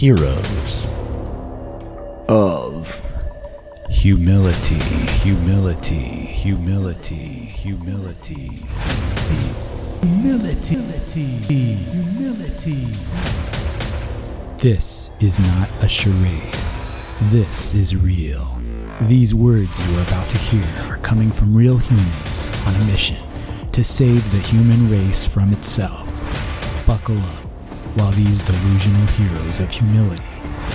Heroes of Humility, humility, humility, humility, humility, humility. This is not a charade. This is real. These words you are about to hear are coming from real humans on a mission to save the human race from itself. Buckle up while these delusional heroes of humility,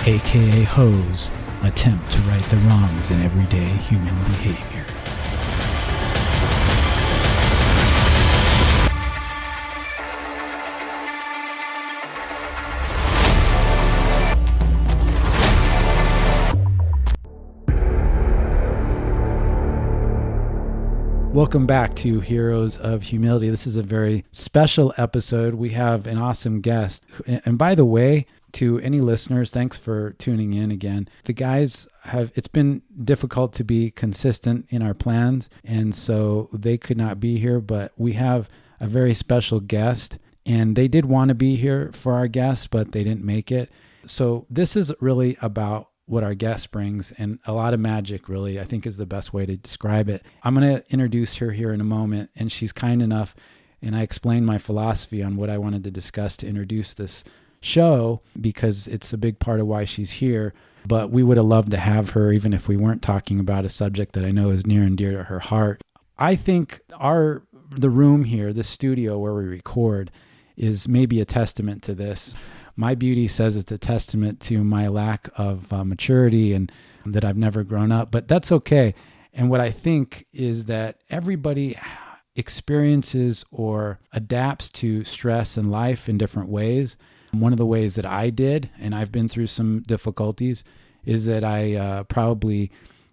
aka hoes, attempt to right the wrongs in everyday human behavior. Welcome back to Heroes of Humility. This is a very special episode. We have an awesome guest. And by the way, to any listeners, thanks for tuning in again. The guys it's been difficult to be consistent in our plans, and so they could not be here, but we have a very special guest, and they did want to be here for our guest, but they didn't make it. So this is really about what our guest brings, and a lot of magic, really, I think is the best way to describe it. I'm going to introduce her here in a moment, and she's kind enough, and I explained my philosophy on what I wanted to discuss to introduce this show, because it's a big part of why she's here. But we would have loved to have her, even if we weren't talking about a subject that I know is near and dear to her heart. I think the room here, the studio where we record, is maybe a testament to this. My beauty says it's a testament to my lack of maturity and that I've never grown up, but that's okay. And what I think is that everybody experiences or adapts to stress in life in different ways. One of the ways that I did, and I've been through some difficulties, is that I probably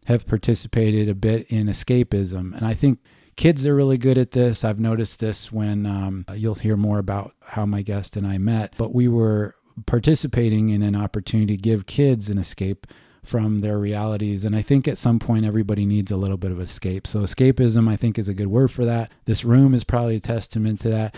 have participated a bit in escapism. And I think kids are really good at this. I've noticed this when you'll hear more about how my guest and I met, but we were participating in an opportunity to give kids an escape from their realities. And I think at some point everybody needs a little bit of escape. So escapism, I think, is a good word for that. This room is probably a testament to that.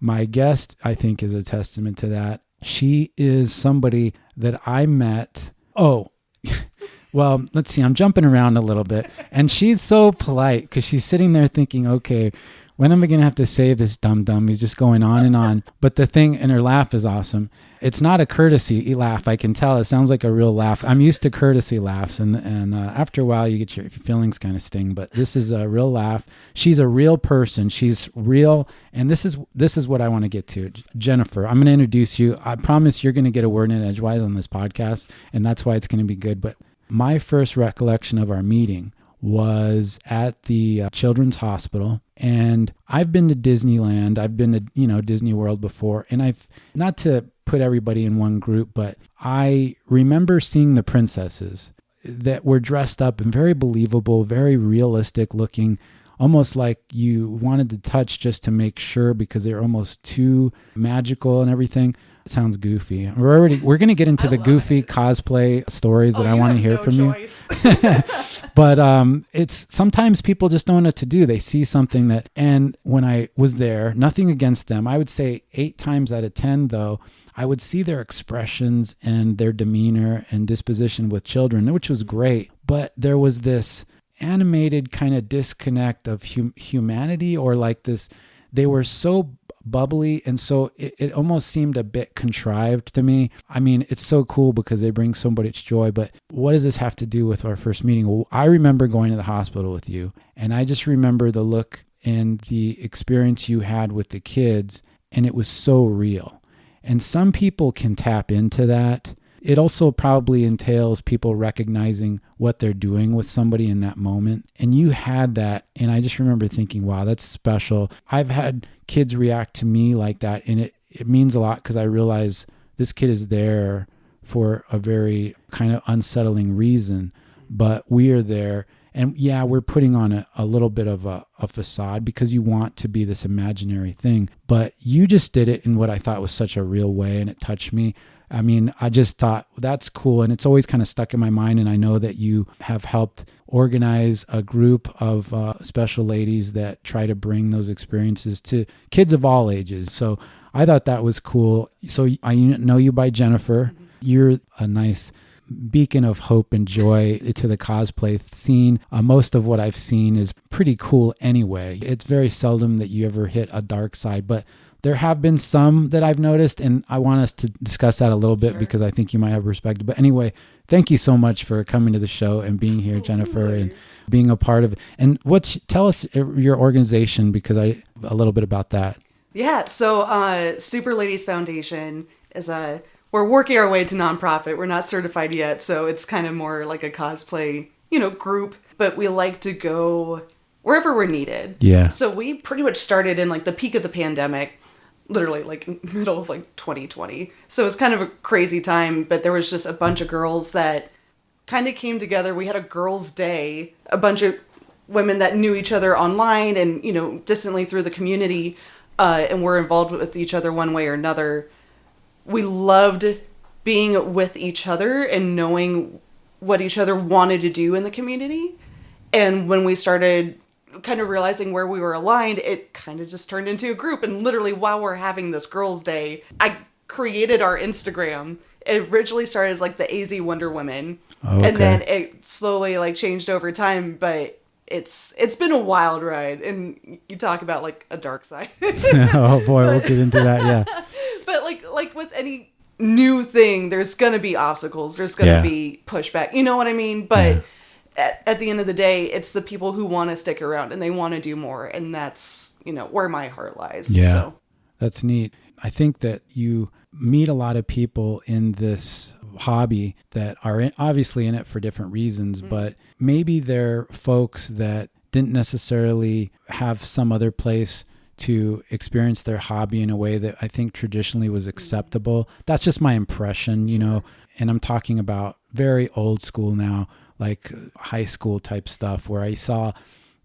My guest, I think, is a testament to that. She is somebody that I met. Well, let's see, I'm jumping around a little bit. And she's so polite because she's sitting there thinking, okay, when am I going to have to save this dum-dum? He's just going on and on. But the thing, and her laugh is awesome. It's not a courtesy laugh. I can tell. It sounds like a real laugh. I'm used to courtesy laughs. And after a while, you get your feelings kind of sting. But this is a real laugh. She's a real person. She's real. And this is what I want to get to. Jennifer, I'm going to introduce you. I promise you're going to get a word in edgewise on this podcast. And that's why it's going to be good. But my first recollection of our meeting was at the Children's Hospital, and I've been to Disneyland. I've been to, Disney World before, and I've, not to put everybody in one group, but I remember seeing the princesses that were dressed up and very believable, very realistic looking, almost like you wanted to touch just to make sure because they're almost too magical and everything. It sounds goofy. We're going to get into the goofy cosplay stories that I want to hear from you. But it's sometimes people just don't know what to do. They see something and when I was there, nothing against them. I would say 8 times out of 10, though, I would see their expressions and their demeanor and disposition with children, which was great. But there was this animated kind of disconnect of humanity, or like this, they were so bubbly, and so it almost seemed a bit contrived to me. I mean, it's so cool because they bring so much joy, but what does this have to do with our first meeting? Well, I remember going to the hospital with you, and I just remember the look and the experience you had with the kids, and it was so real. And some people can tap into that. It also probably entails people recognizing what they're doing with somebody in that moment. And you had that. And I just remember thinking, wow, that's special. I've had kids react to me like that. And it means a lot because I realize this kid is there for a very kind of unsettling reason. But we are there. And yeah, we're putting on a little bit of a facade because you want to be this imaginary thing. But you just did it in what I thought was such a real way, and it touched me. I mean, I just thought that's cool, and it's always kind of stuck in my mind, and I know that you have helped organize a group of special ladies that try to bring those experiences to kids of all ages. So I thought that was cool. So I know you by Jennifer. You're a nice beacon of hope and joy to the cosplay scene. Most of what I've seen is pretty cool anyway. It's very seldom that you ever hit a dark side, but there have been some that I've noticed, and I want us to discuss that a little bit because I think you might have perspective. But anyway, thank you so much for coming to the show and being here, Jennifer, and being a part of it. And tell us your organization, because a little bit about that. Yeah, so Super Ladies Foundation is we're working our way to nonprofit. We're not certified yet, so it's kind of more like a cosplay, group. But we like to go wherever we're needed. Yeah. So we pretty much started in like the peak of the pandemic, literally like middle of like 2020. So it was kind of a crazy time, but there was just a bunch of girls that kind of came together. We had a girls' day, a bunch of women that knew each other online and, distantly through the community, and were involved with each other one way or another. We loved being with each other and knowing what each other wanted to do in the community. And when we started kind of realizing where we were aligned, it kind of just turned into a group. And literally while we're having this girls' day, I created our Instagram. It originally started as like the AZ Wonder Women. Okay. And then it slowly like changed over time, but it's been a wild ride. And you talk about like a dark side. Oh boy, we'll get into that. Yeah. But like with any new thing, there's going to be obstacles. There's going to be pushback. You know what I mean? But at the end of the day, it's the people who want to stick around and they want to do more. And that's, where my heart lies. Yeah. So. That's neat. I think that you meet a lot of people in this hobby that are obviously in it for different reasons, but maybe they're folks that didn't necessarily have some other place to experience their hobby in a way that I think traditionally was acceptable. That's just my impression, and I'm talking about very old school now, like high school type stuff, where I saw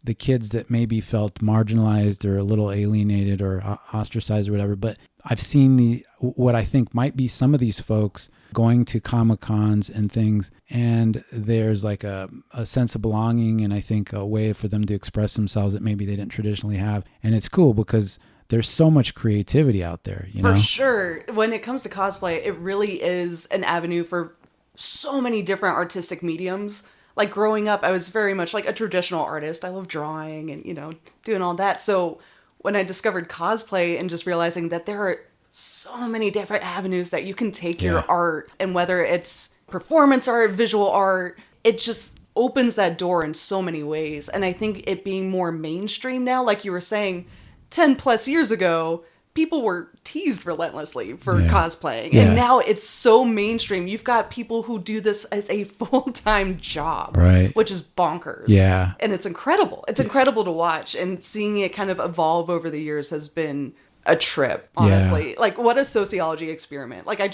the kids that maybe felt marginalized or a little alienated or ostracized or whatever. But I've seen what I think might be some of these folks going to Comic-Cons and things, and there's like a sense of belonging, and I think a way for them to express themselves that maybe they didn't traditionally have. And it's cool because there's so much creativity out there, For sure. When it comes to cosplay, it really is an avenue for so many different artistic mediums. Like growing up, I was very much like a traditional artist. I love drawing and, doing all that. So when I discovered cosplay and just realizing that there are so many different avenues that you can take your art, and whether it's performance art, visual art, it just opens that door in so many ways. And I think it being more mainstream now, like you were saying, 10 plus years ago, people were teased relentlessly for cosplaying. And now it's so mainstream. You've got people who do this as a full-time job, right? Which is bonkers. Yeah. And it's incredible. It's incredible to watch. And seeing it kind of evolve over the years has been a trip, honestly. Like, what a sociology experiment. Like, I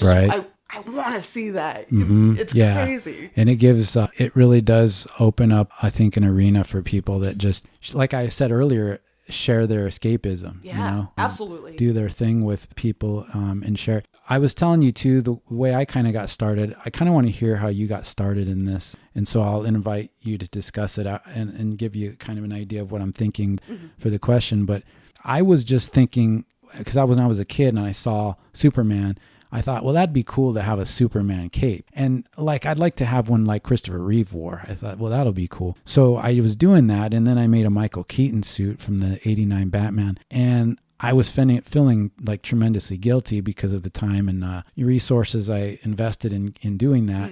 want to see that. It's crazy. And it gives, it really does open up, I think, an arena for people that just, like I said earlier, share their escapism. Yeah, absolutely. Do their thing with people and share. I was telling you too, the way I kind of got started, I kind of want to hear how you got started in this. And so I'll invite you to discuss it and give you kind of an idea of what I'm thinking for the question. But I was just thinking, because when I was a kid and I saw Superman, I thought, well, that'd be cool to have a Superman cape. And like, I'd like to have one like Christopher Reeve wore. I thought, well, that'll be cool. So I was doing that. And then I made a Michael Keaton suit from the 89 Batman. And I was feeling like tremendously guilty because of the time and resources I invested in doing that.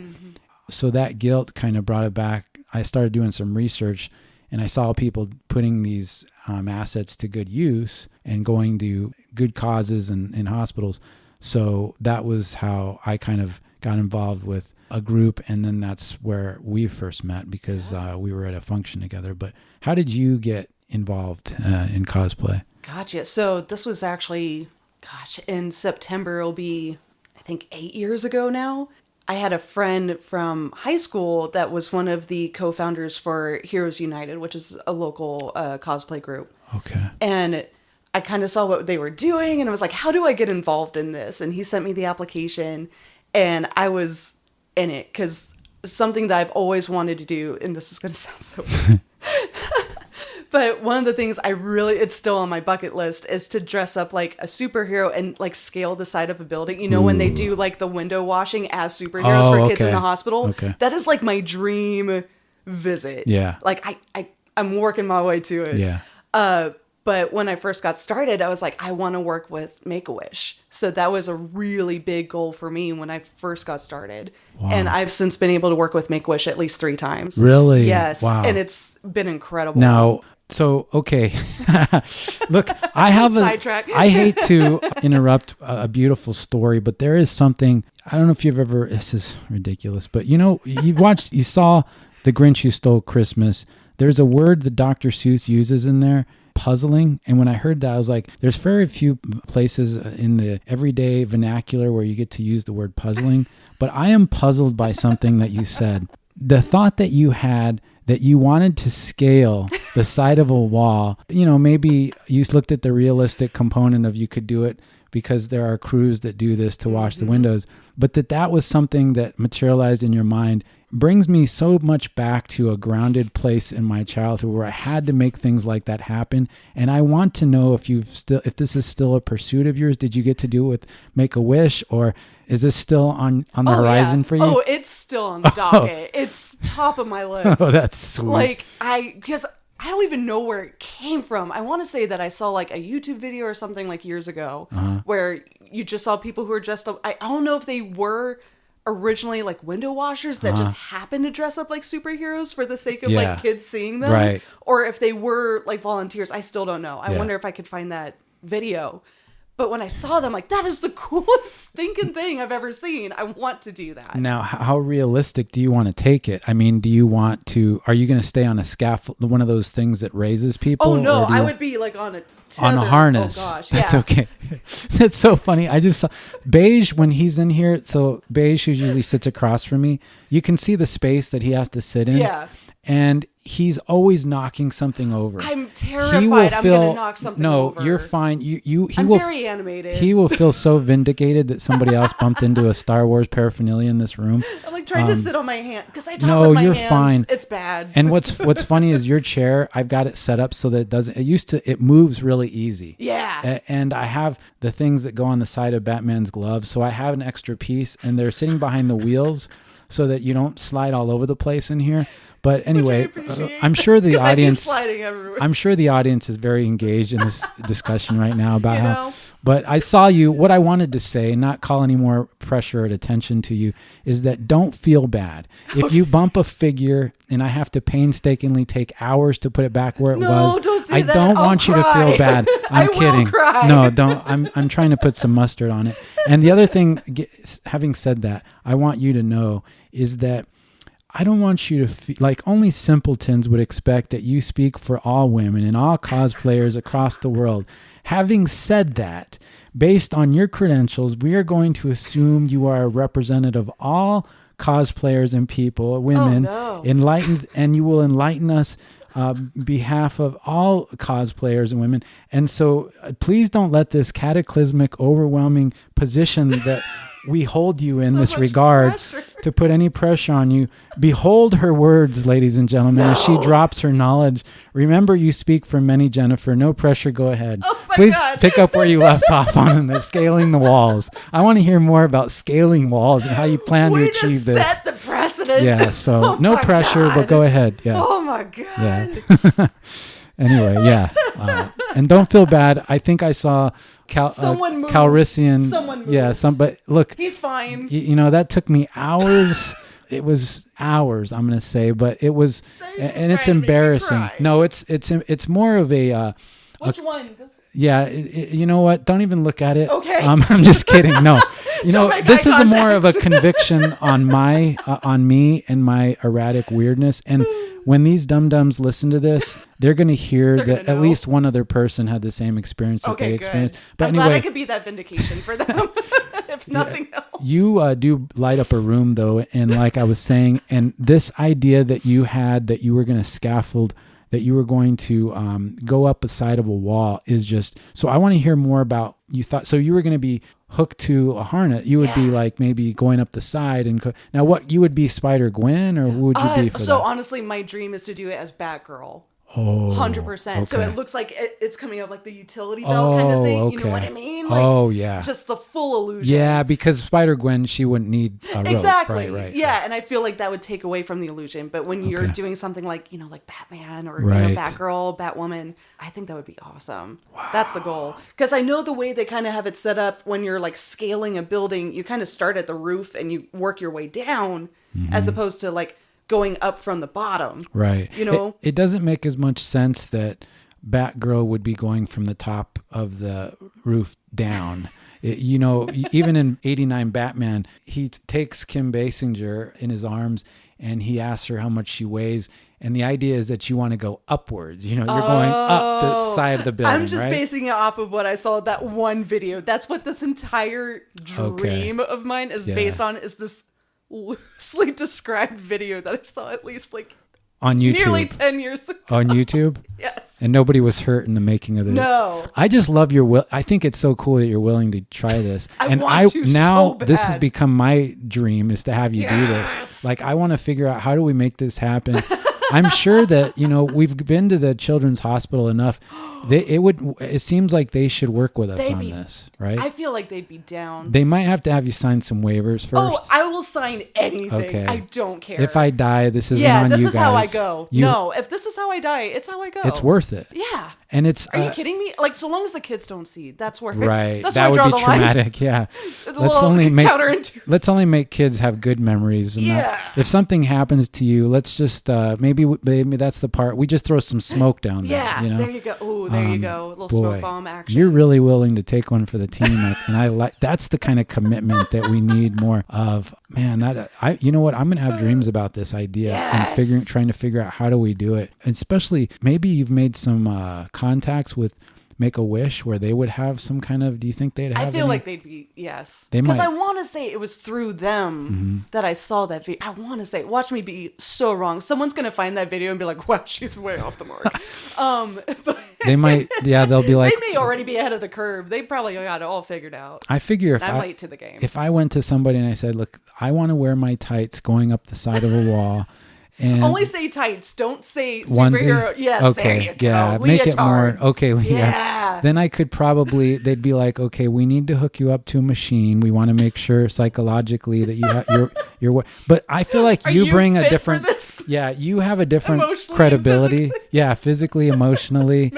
So that guilt kind of brought it back. I started doing some research and I saw people putting these assets to good use and going to good causes and hospitals. So that was how I kind of got involved with a group. And then that's where we first met because we were at a function together. But how did you get involved in cosplay? Gotcha. So this was actually, in September, it'll be, I think, 8 years ago now. I had a friend from high school that was one of the co-founders for Heroes United, which is a local cosplay group. Okay. And I kind of saw what they were doing and I was like, how do I get involved in this? And he sent me the application and I was in it because something that I've always wanted to do, and this is going to sound so weird, But one of the things it's still on my bucket list is to dress up like a superhero and like scale the side of a building. You know, when they do like the window washing as superheroes for kids in the hospital. Okay. That is like my dream visit. Yeah. Like I'm working my way to it. Yeah. But when I first got started, I was like, I want to work with Make-A-Wish. So that was a really big goal for me when I first got started. Wow. And I've since been able to work with Make-A-Wish at least 3 times. Really? Yes. Wow. And it's been incredible. Now, so, okay. Look, I hate to interrupt a beautiful story, but there is something, I don't know if you've ever, this is ridiculous, but you saw The Grinch Who Stole Christmas. There's a word that Dr. Seuss uses in there, puzzling. And when I heard that, I was like, there's very few places in the everyday vernacular where you get to use the word puzzling. But I am puzzled by something that you said. The thought that you had that you wanted to scale the side of a wall, maybe you looked at the realistic component of you could do it because there are crews that do this to wash the windows, but that was something that materialized in your mind brings me so much back to a grounded place in my childhood where I had to make things like that happen. And I want to know if this is still a pursuit of yours. Did you get to do it with Make-A-Wish, or is this still on the horizon for you? Oh, it's still on the docket. It's top of my list. Oh, that's sweet. Because I don't even know where it came from. I want to say that I saw like a YouTube video or something like years ago where you just saw people who were dressed up. I don't know if they were originally like window washers that just happened to dress up like superheroes for the sake of like kids seeing them, right? Or if they were like volunteers. I still don't know. I wonder if I could find that video. But when I saw them, like, that is the coolest stinking thing I've ever seen. I want to do that. Now, how realistic do you want to take it? I mean, are you going to stay on a scaffold, one of those things that raises people? Oh, no, I would be like on a tether. On a harness. Oh, gosh. That's yeah. okay. That's so funny. I just saw Beige when he's in here. So Beige, who usually sits across from me, you can see the space that he has to sit in. Yeah. And he's always knocking something over. I'm terrified I'm going to knock something over. No, you're fine. I'm very animated. He will feel so vindicated that somebody else bumped into a Star Wars paraphernalia in this room. I'm like trying to sit on my hand because I talk with my hands. No, you're fine. It's bad. And what's funny is your chair, I've got it set up so that it moves really easy. Yeah. And I have the things that go on the side of Batman's gloves. So I have an extra piece and they're sitting behind the wheels so that you don't slide all over the place in here. But anyway, I'm sure the audience. I'm sure the audience is very engaged in this discussion right now about how. But I saw you. What I wanted to say, not call any more pressure or attention to you, is that don't feel bad if you bump a figure and I have to painstakingly take hours to put it back where it was. No, don't say that. I don't want you to feel bad. I'm kidding. Will cry. No, don't. I'm trying to put some mustard on it. And the other thing, having said that, I want you to know is that. I don't want you to feel like only simpletons would expect that you speak for all women and all cosplayers across the world. Having said that, based on your credentials, we are going to assume you are a representative of all cosplayers and people, women, enlightened, and you will enlighten us behalf of all cosplayers and women. And so please don't let this cataclysmic, overwhelming position that we hold you in this regard to put any pressure on you. Behold her words, ladies and gentlemen, as she drops her knowledge. Remember, you speak for many, Jennifer. No pressure. Go ahead. Oh my Please God. pick up where you left off on the scaling the walls. I want to hear more about scaling walls and how you plan to achieve this. Set the precedent. Yeah. So no pressure, but go ahead. Yeah. Oh my God. Yeah. Anyway, yeah. And don't feel bad. I think I saw Calrissian. Someone moved. Yeah, but look. He's fine. That took me hours. It was hours, I'm going to say, but it was, and it's embarrassing. No, it's more of a. Which one? Yeah, you know what? Don't even look at it. Okay. I'm just kidding. No, this is more of a conviction on me and my erratic weirdness. And when these dum-dums listen to this, they're going to hear that at least one other person had the same experience that they experienced. But I'm anyway, glad I could be that vindication for them, if nothing else. You do light up a room, though, and like I was saying, and this idea that you had that you were going to scaffold, that you were going to go up the side of a wall is just... So I want to hear more about... You thought... So you were going to be hooked to a harness. You would be like maybe going up the side and... Now what... You would be Spider-Gwen, or who would you be for that? So honestly, my dream is to do it as Batgirl. Oh, 100%. So okay. it looks like it's coming up like the utility belt kind of thing. Okay. You know what I mean? Yeah. Just the full illusion. Yeah, because Spider-Gwen, she wouldn't need a rope. Exactly. Right. Yeah, and I feel like that would take away from the illusion. But when you're Okay. doing something like, like Batman or Right. Batgirl, Batwoman, I think that would be awesome. Wow. That's the goal. Because I know the way they kind of have it set up when you're like scaling a building, you kind of start at the roof and you work your way down as opposed to like going up from the bottom. Right. It doesn't make as much sense that Batgirl would be going from the top of the roof down. Even in 89 Batman, he takes Kim Basinger in his arms and he asks her how much she weighs. And the idea is that you want to go upwards. You're going up the side of the building. I'm just basing it off of what I saw that one video. That's what this entire dream of mine is based on, is this loosely described video that I saw at least like on YouTube. Nearly 10 years ago. On YouTube? Yes. And nobody was hurt in the making of this. No. I just love your will. I think it's so cool that you're willing to try this. So bad. This has become my dream, is to have you do this. Like, I want to figure out, how do we make this happen? I'm sure that, we've been to the children's hospital enough. It seems like they should work with us on this, right? I feel like they'd be down. They might have to have you sign some waivers first. Oh, I will sign anything. Okay. I don't care. If I die, this isn't on you guys. Yeah, this is how I go. No, if this is how I die, it's how I go. It's worth it. Yeah. And it's... Are you kidding me? Like, so long as the kids don't see, that's where... Right. That's that where I would draw be the line. traumatic, yeah. Let's only make kids have good memories. And if something happens to you, let's just... maybe that's the part. We just throw some smoke down there. Yeah, there you go. Oh, there you go. A little smoke bomb action. You're really willing to take one for the team. And I like... That's the kind of commitment that we need more of. Man, you know what? I'm going to have dreams about this idea and trying to figure out how do we do it. And especially, maybe you've made some contacts with Make-A-Wish where they would have some kind of... Do you think they'd have... I feel like they'd be... Yes. Because I want to say it was through them that I saw that video. I want to say... Watch me be so wrong. Someone's going to find that video and be like, wow, she's way off the mark. But they might... Yeah, they'll be like... They may already be ahead of the curve. They probably got it all figured out. I figure I'm late to the game. If I went to somebody and I said, look, I want to wear my tights going up the side of a wall... And only say tights. Don't say superhero. Onesie? Yes, okay. There you go. Yeah, Leotard. make it more. Okay, yeah. Then I could probably... They'd be like, okay, we need to hook you up to a machine. We want to make sure psychologically that you have your. But I feel like you bring a different... Yeah, you have a different credibility. Physically. Yeah, physically, emotionally.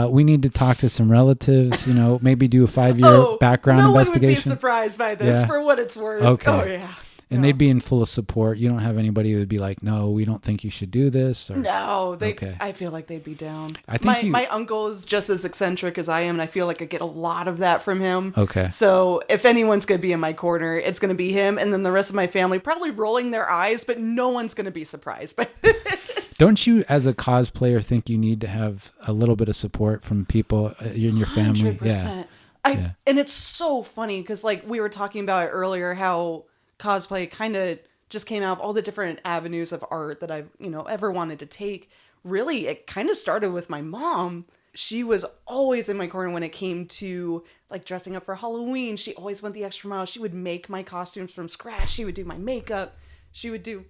We need to talk to some relatives. Maybe do a 5-year background investigation. No one would be surprised by this, for what it's worth. Okay. Oh yeah. And they'd be in full support. You don't have anybody that would be like, no, we don't think you should do this. Or... No, I feel like they'd be down. My uncle is just as eccentric as I am, and I feel like I get a lot of that from him. Okay. So if anyone's going to be in my corner, it's going to be him, and then the rest of my family probably rolling their eyes, but no one's going to be surprised by this. Don't you, as a cosplayer, think you need to have a little bit of support from people in your family? 100%. Yeah. And it's so funny because, like, we were talking about it earlier, how cosplay kind of just came out of all the different avenues of art that I've, ever wanted to take. Really, it kind of started with my mom. She was always in my corner when it came to like dressing up for Halloween. She always went the extra mile. She would make my costumes from scratch. She would do my makeup. She would do...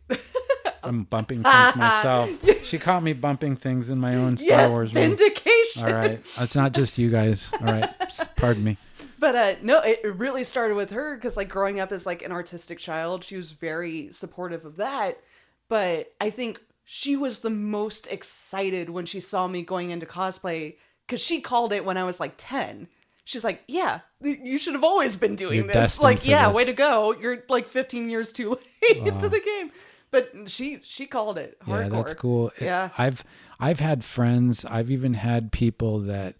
I'm bumping things myself. She caught me bumping things in my own Star Wars vindication. All right. It's not just you guys. All right. Pardon me. But no, it really started with her because like growing up as like an artistic child, she was very supportive of that. But I think she was the most excited when she saw me going into cosplay because she called it when I was like 10. She's like, yeah, you should have always been doing this. Like, yeah, way to go. You're like 15 years too late into the game. But she called it hardcore. Yeah, that's cool. Yeah. I've had friends. I've even had people that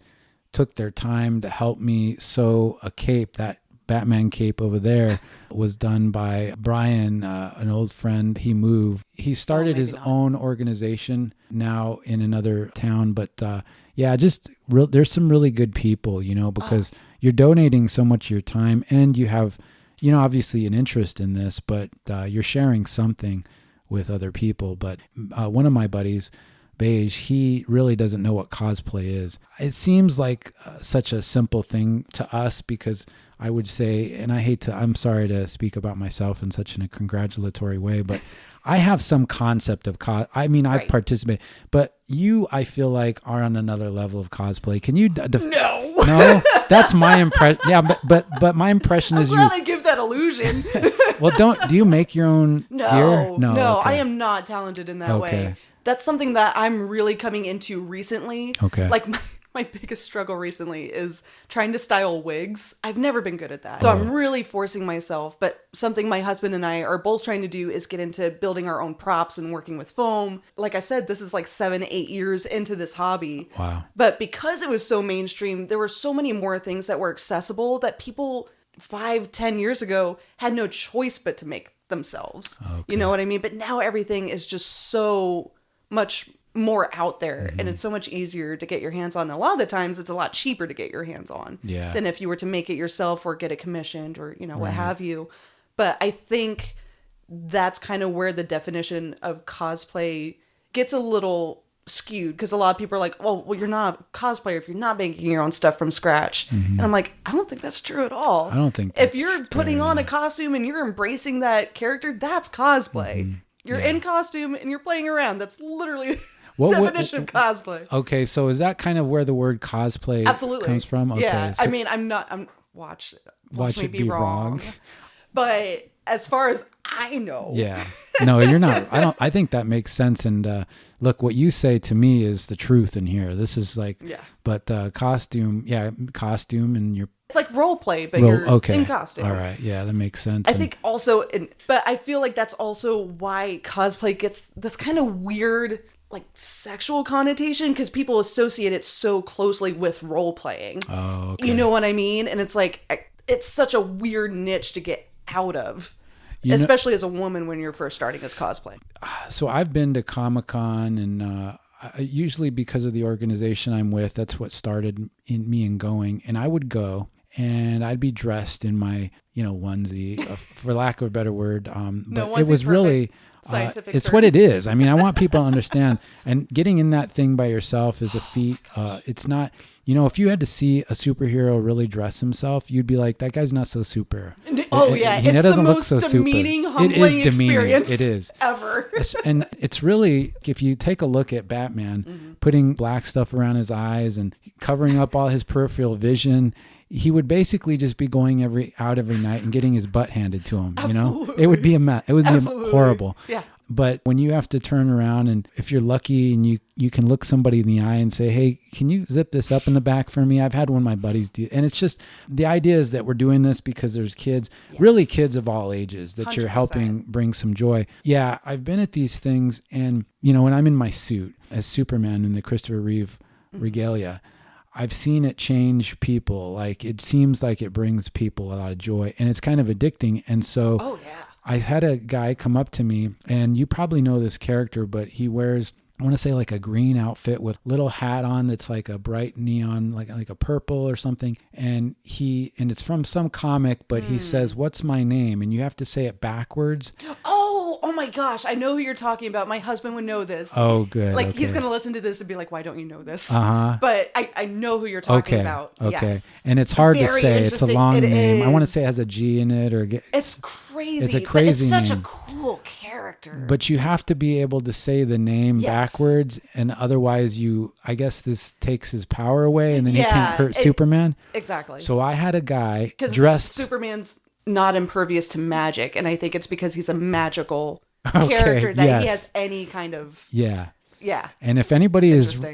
took their time to help me sew a cape. That Batman cape over there was done by Brian, an old friend. He moved. He started his own organization now in another town. But there's some really good people, because you're donating so much of your time and you have, obviously an interest in this, but you're sharing something with other people. But one of my buddies, Beige, he really doesn't know what cosplay is. It seems like such a simple thing to us because I would say, and I'm sorry to speak about myself in such a congratulatory way, but I have some concept of I participate, but you, I feel like, are on another level of cosplay. Can you? No, that's my impression. Yeah, but my impression is I'm glad I give that illusion. Well, do you make your own gear? No, okay. I am not talented in that way. That's something that I'm really coming into recently. Okay. Like my biggest struggle recently is trying to style wigs. I've never been good at that. So I'm really forcing myself. But something my husband and I are both trying to do is get into building our own props and working with foam. Like I said, this is like 7-8 years into this hobby. Wow. But because it was so mainstream, there were so many more things that were accessible that people 5-10 years ago had no choice but to make themselves. Okay. You know what I mean? But now everything is just so much more out there, and it's so much easier to get your hands on. A lot of the times it's a lot cheaper to get your hands on than if you were to make it yourself or get it commissioned or, what have you. But I think that's kind of where the definition of cosplay gets a little skewed, because a lot of people are like, well, you're not a cosplayer if you're not making your own stuff from scratch. And I'm like, I don't think that's true at all. I don't think if you're putting on a costume and you're embracing that character, that's cosplay. You're in costume and you're playing around. That's literally definition of cosplay. Okay, so is that kind of where the word cosplay comes from? Okay, yeah, so I'm watch me be wrong. But as far as I know. Yeah. No, you're not. I think that makes sense. And look, what you say to me is the truth in here. This is like, but costume and you're. It's like role play, but you're in costume. All right. Yeah, that makes sense. I think also, but I feel like that's also why cosplay gets this kind of weird, like, sexual connotation, because people associate it so closely with role playing. Oh, okay. You know what I mean? And it's like, it's such a weird niche to get out of. Especially as a woman when you're first starting as cosplay. So I've been to Comic-Con, and usually because of the organization I'm with, that's what started in me in going. And I would go, and I'd be dressed in my, onesie, for lack of a better word. But it was really... scientific it's term. what it is. I mean, I want people to understand. And getting in that thing by yourself is a feat. It's not... if you had to see a superhero really dress himself, you'd be like, that guy's not so super. It's the most demeaning, humbling experience It is. Ever. And it's really, if you take a look at Batman, putting black stuff around his eyes and covering up all his peripheral vision, he would basically just be going out every night and getting his butt handed to him. Absolutely. It would be a mess. It would be horrible. Yeah. But when you have to turn around, and if you're lucky and you can look somebody in the eye and say, hey, can you zip this up in the back for me? I've had one of my buddies do. And it's just, the idea is that we're doing this because there's kids, really kids of all ages, that 100%. You're helping bring some joy. Yeah, I've been at these things, and, when I'm in my suit as Superman in the Christopher Reeve regalia, I've seen it change people. Like, it seems like it brings people a lot of joy, and it's kind of addicting. And so I had a guy come up to me, and you probably know this character, but he wears, I want to say, like a green outfit with little hat on that's like a bright neon, like a purple or something. And it's from some comic, but he says, "What's my name?" And you have to say it backwards. Oh my gosh, I know who you're talking about. My husband would know this. Oh, good. Like, he's going to listen to this and be like, why don't you know this? But I know who you're talking about. Okay. Yes. And it's hard to say. It's a long name. Is. I want to say it has a G in it. It's crazy. It's a crazy name. It's such name. a cool character. But you have to be able to say the name backwards, and otherwise I guess this takes his power away, and then he can't hurt Superman. Exactly. So I had a guy dressed... Superman's not impervious to magic, and I think it's because he's a magical character that he has any kind of... Yeah. And if anybody is,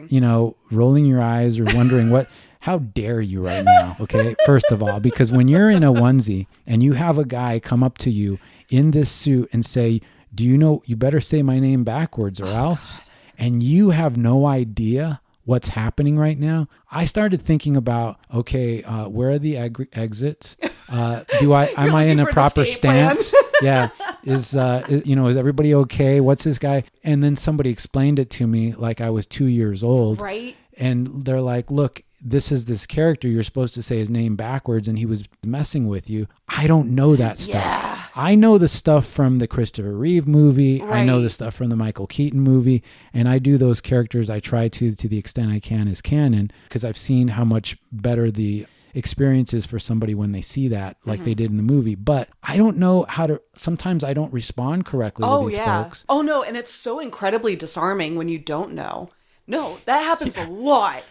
rolling your eyes or wondering how dare you right now, okay? First of all, because when you're in a onesie and you have a guy come up to you in this suit and say, do you know, you better say my name backwards or else, and you have no idea what's happening right now. I started thinking about, okay, where are the exits? Am I in a proper stance? Yeah. Is everybody okay? What's this guy? And then somebody explained it to me like I was 2 years old. Right. And they're like, look, this is this character. You're supposed to say his name backwards, and he was messing with you. I don't know that stuff. Yeah. I know the stuff from the Christopher Reeve movie. Right. I know the stuff from the Michael Keaton movie. And I do those characters. I try to the extent I can as canon, because I've seen how much better the experience is for somebody when they see that, like they did in the movie. But I don't know how to, sometimes I don't respond correctly to these folks. Oh, no. And it's so incredibly disarming when you don't know. No, that happens a lot.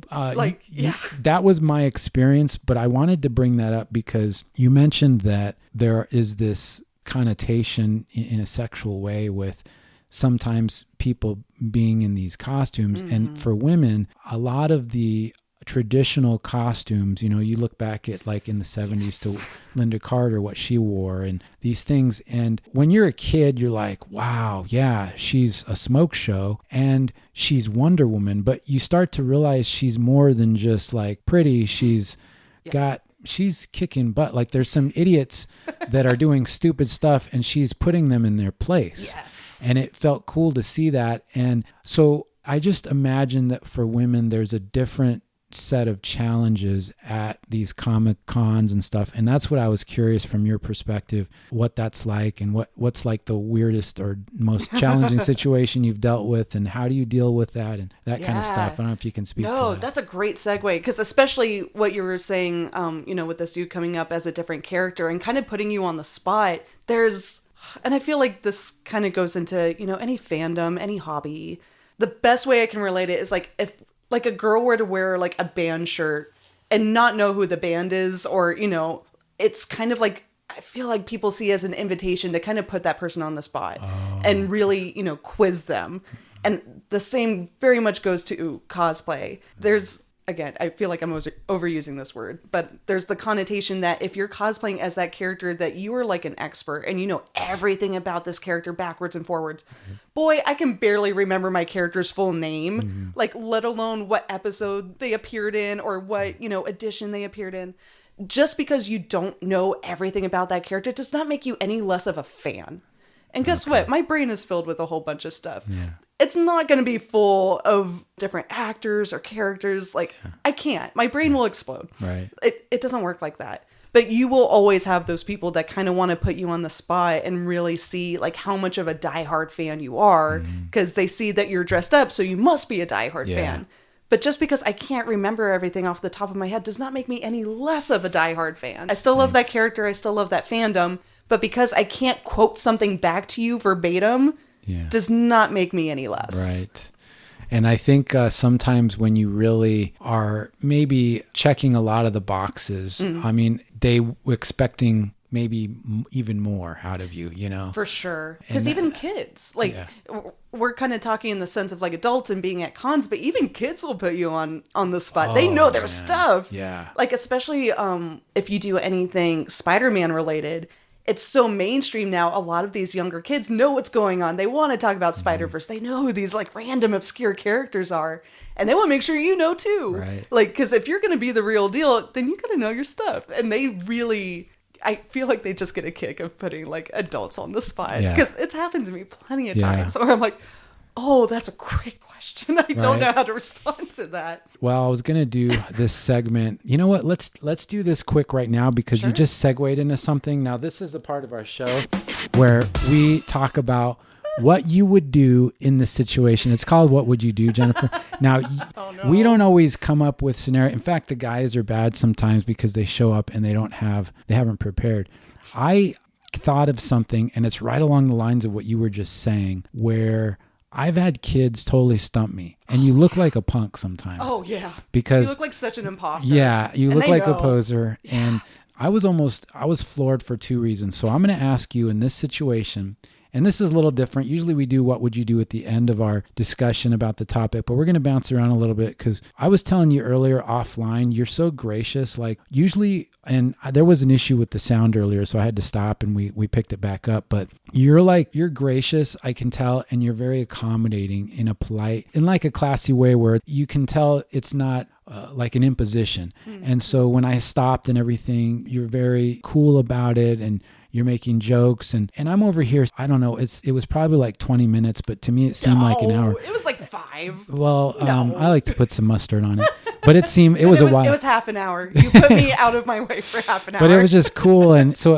That was my experience, but I wanted to bring that up because you mentioned that there is this connotation in a sexual way with sometimes people being in these costumes. And for women, a lot of the traditional costumes, you look back at like in the 70s to Linda Carter, what she wore and these things. And when you're a kid, you're like, wow, yeah, she's a smoke show and she's Wonder Woman. But you start to realize she's more than just like pretty. She's kicking butt. Like there's some idiots that are doing stupid stuff and she's putting them in their place. Yes. And it felt cool to see that. And so I just imagine that for women, there's a different set of challenges at these comic cons and stuff. And that's what I was curious from your perspective, what that's like and what's like the weirdest or most challenging situation you've dealt with and how do you deal with that and that kind of stuff. I don't know if you can speak to that. No, that's a great segue because especially what you were saying, with this dude coming up as a different character and kind of putting you on the spot, and I feel like this kind of goes into, any fandom, any hobby. The best way I can relate it is like if like a girl were to wear like a band shirt and not know who the band is or, it's kind of like, I feel like people see as an invitation to kind of put that person on the spot and really, quiz them. And the same very much goes to cosplay. There's, again, I feel like I'm overusing this word, but there's the connotation that if you're cosplaying as that character that you are like an expert and you know everything about this character backwards and forwards. Boy, I can barely remember my character's full name, like let alone what episode they appeared in or what, edition they appeared in. Just because you don't know everything about that character does not make you any less of a fan. And guess what? My brain is filled with a whole bunch of stuff. Yeah. It's not going to be full of different actors or characters. Like, I can't. My brain will explode. Right. It doesn't work like that. But you will always have those people that kind of want to put you on the spot and really see, like, how much of a diehard fan you are. Because they see that you're dressed up, so you must be a diehard fan. But just because I can't remember everything off the top of my head does not make me any less of a diehard fan. I still love that character. I still love that fandom. But because I can't quote something back to you verbatim, does not make me any less. Right. And I think sometimes when you really are maybe checking a lot of the boxes, I mean, they were expecting maybe even more out of you, For sure. Because even kids, like, we're kind of talking in the sense of like adults and being at cons, but even kids will put you on the spot. They know their stuff. Yeah. Like, especially if you do anything Spider-Man related, it's so mainstream now. A lot of these younger kids know what's going on. They want to talk about Spider-Verse. They know who these like random obscure characters are. And they want to make sure you know too. Right. Like, because if you're going to be the real deal, then you got to know your stuff. And they really, I feel like they just get a kick of putting like adults on the spot. Because it's happened to me plenty of times. Where I'm like, oh, that's a great question. I don't know how to respond to that. Well, I was going to do this segment. You know what? Let's do this quick right now because you just segued into something. Now, this is the part of our show where we talk about what you would do in this situation. It's called What Would You Do, Jennifer? Now, we don't always come up with scenario. In fact, the guys are bad sometimes because they show up and they haven't prepared. I thought of something, and it's right along the lines of what you were just saying, where I've had kids totally stump me, and you look like a punk sometimes. Oh, yeah. Because you look like such an imposter. Yeah, you look like a poser. Yeah. And I was floored for two reasons. So I'm going to ask you in this situation, and this is a little different. Usually we do What Would You Do at the end of our discussion about the topic, but we're going to bounce around a little bit because I was telling you earlier offline, you're so gracious. Like usually, and there was an issue with the sound earlier, so I had to stop and we picked it back up. But you're gracious, I can tell, and you're very accommodating in like a classy way where you can tell it's not like an imposition. And so when I stopped and everything, you're very cool about it and you're making jokes and I'm over here. I don't know. It was probably like 20 minutes, but to me it seemed like an hour. It was like 5. Well, I like to put some mustard on it, but it was a while. It was half an hour. You put me out of my way for half an hour. But it was just cool. And so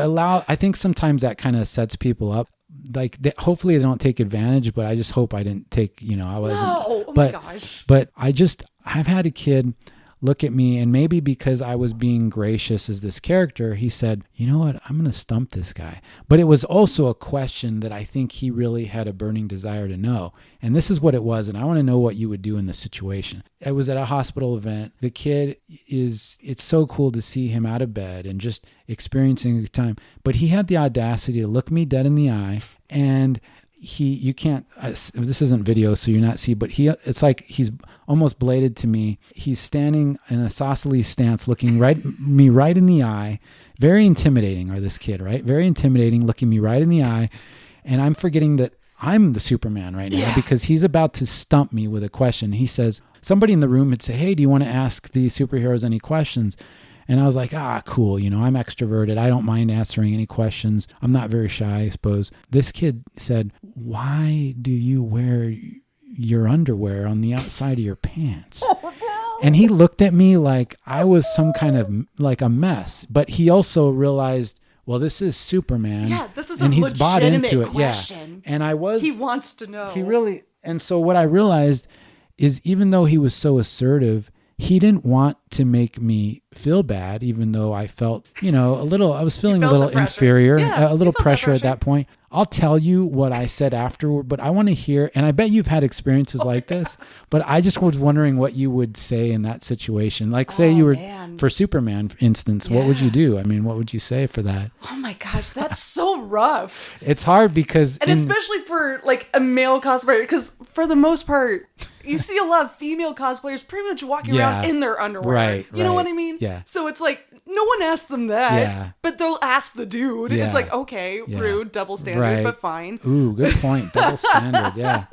I think sometimes that kind of sets people up. Like hopefully they don't take advantage, but I just hope I didn't take, I wasn't. No, my gosh. But I've had a kid look at me, and maybe because I was being gracious as this character, he said, you know what, I'm going to stump this guy. But it was also a question that I think he really had a burning desire to know. And this is what it was, and I want to know what you would do in this situation. I was at a hospital event. The kid it's so cool to see him out of bed and just experiencing a good time. But he had the audacity to look me dead in the eye, and you can't, this isn't video, so you're not see, but it's like he's almost bladed to me. He's standing in a isosceles stance, looking me right in the eye. Very intimidating, this kid, right? Very intimidating, looking me right in the eye. And I'm forgetting that I'm the Superman right now because he's about to stump me with a question. He says, somebody in the room had said, hey, do you want to ask the superheroes any questions? And I was like, cool. I'm extroverted. I don't mind answering any questions. I'm not very shy, I suppose. This kid said, why do you wear your underwear on the outside of your pants? And he looked at me like I was some kind of like a mess. But he also realized, well, this is Superman. Yeah, this is and a he's bought into it. question. Yeah. And he wants to know. He really, and so what I realized is even though he was so assertive, he didn't want to make me feel bad, even though I felt, I was feeling a little inferior, a little pressure at that point. I'll tell you what I said afterward, but I want to hear, and I bet you've had experiences like this, but I just was wondering what you would say in that situation. Like say you were, for Superman, for instance, what would you do? I mean, what would you say for that? Oh my gosh, that's so rough. It's hard because... And especially for like a male cosplayer, because for the most part, you see a lot of female cosplayers pretty much walking around in their underwear. Right. You know what I mean? Yeah. So it's like, no one asks them that, but they'll ask the dude. Yeah. It's like, okay, rude, double standard, but fine. Ooh, good point. Double standard, yeah.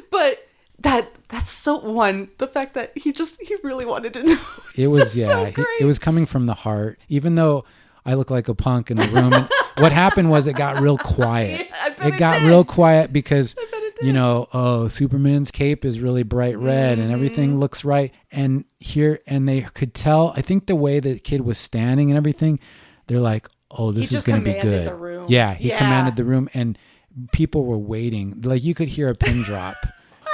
But that's so the fact that he really wanted to know. It was, so great. It was coming from the heart, even though I look like a punk in the room. And what happened was it got real quiet. It got real quiet because, Superman's cape is really bright red and everything looks right. And they could tell, I think the way the kid was standing and everything, they're like, oh, this is going to be good. The room. Yeah, he commanded the room and people were waiting. Like you could hear a pin drop.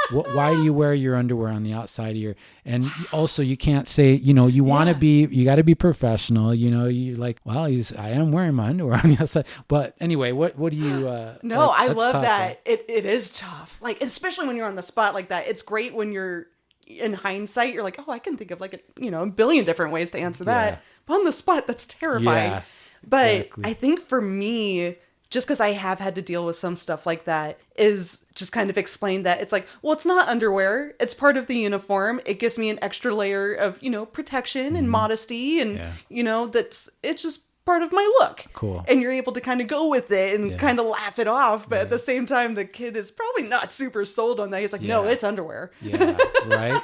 Why do you wear your underwear on the outside of your, and also you can't say, you want to be, you got to be professional, you're like, well, I am wearing my underwear on the outside. But anyway, what do you, no, I love that. It is tough. Like, especially when you're on the spot like that. It's great when you're in hindsight, you're like, oh, I can think of like a billion different ways to answer that. Yeah. But on the spot, that's terrifying. Yeah, but exactly. I think for me, just because I have had to deal with some stuff like that, is just kind of explain that it's like, well, it's not underwear. It's part of the uniform. It gives me an extra layer of, protection and modesty. And, it's just part of my look. Cool. And you're able to kind of go with it and kind of laugh it off. But at the same time, the kid is probably not super sold on that. He's like, no, it's underwear. Yeah, right.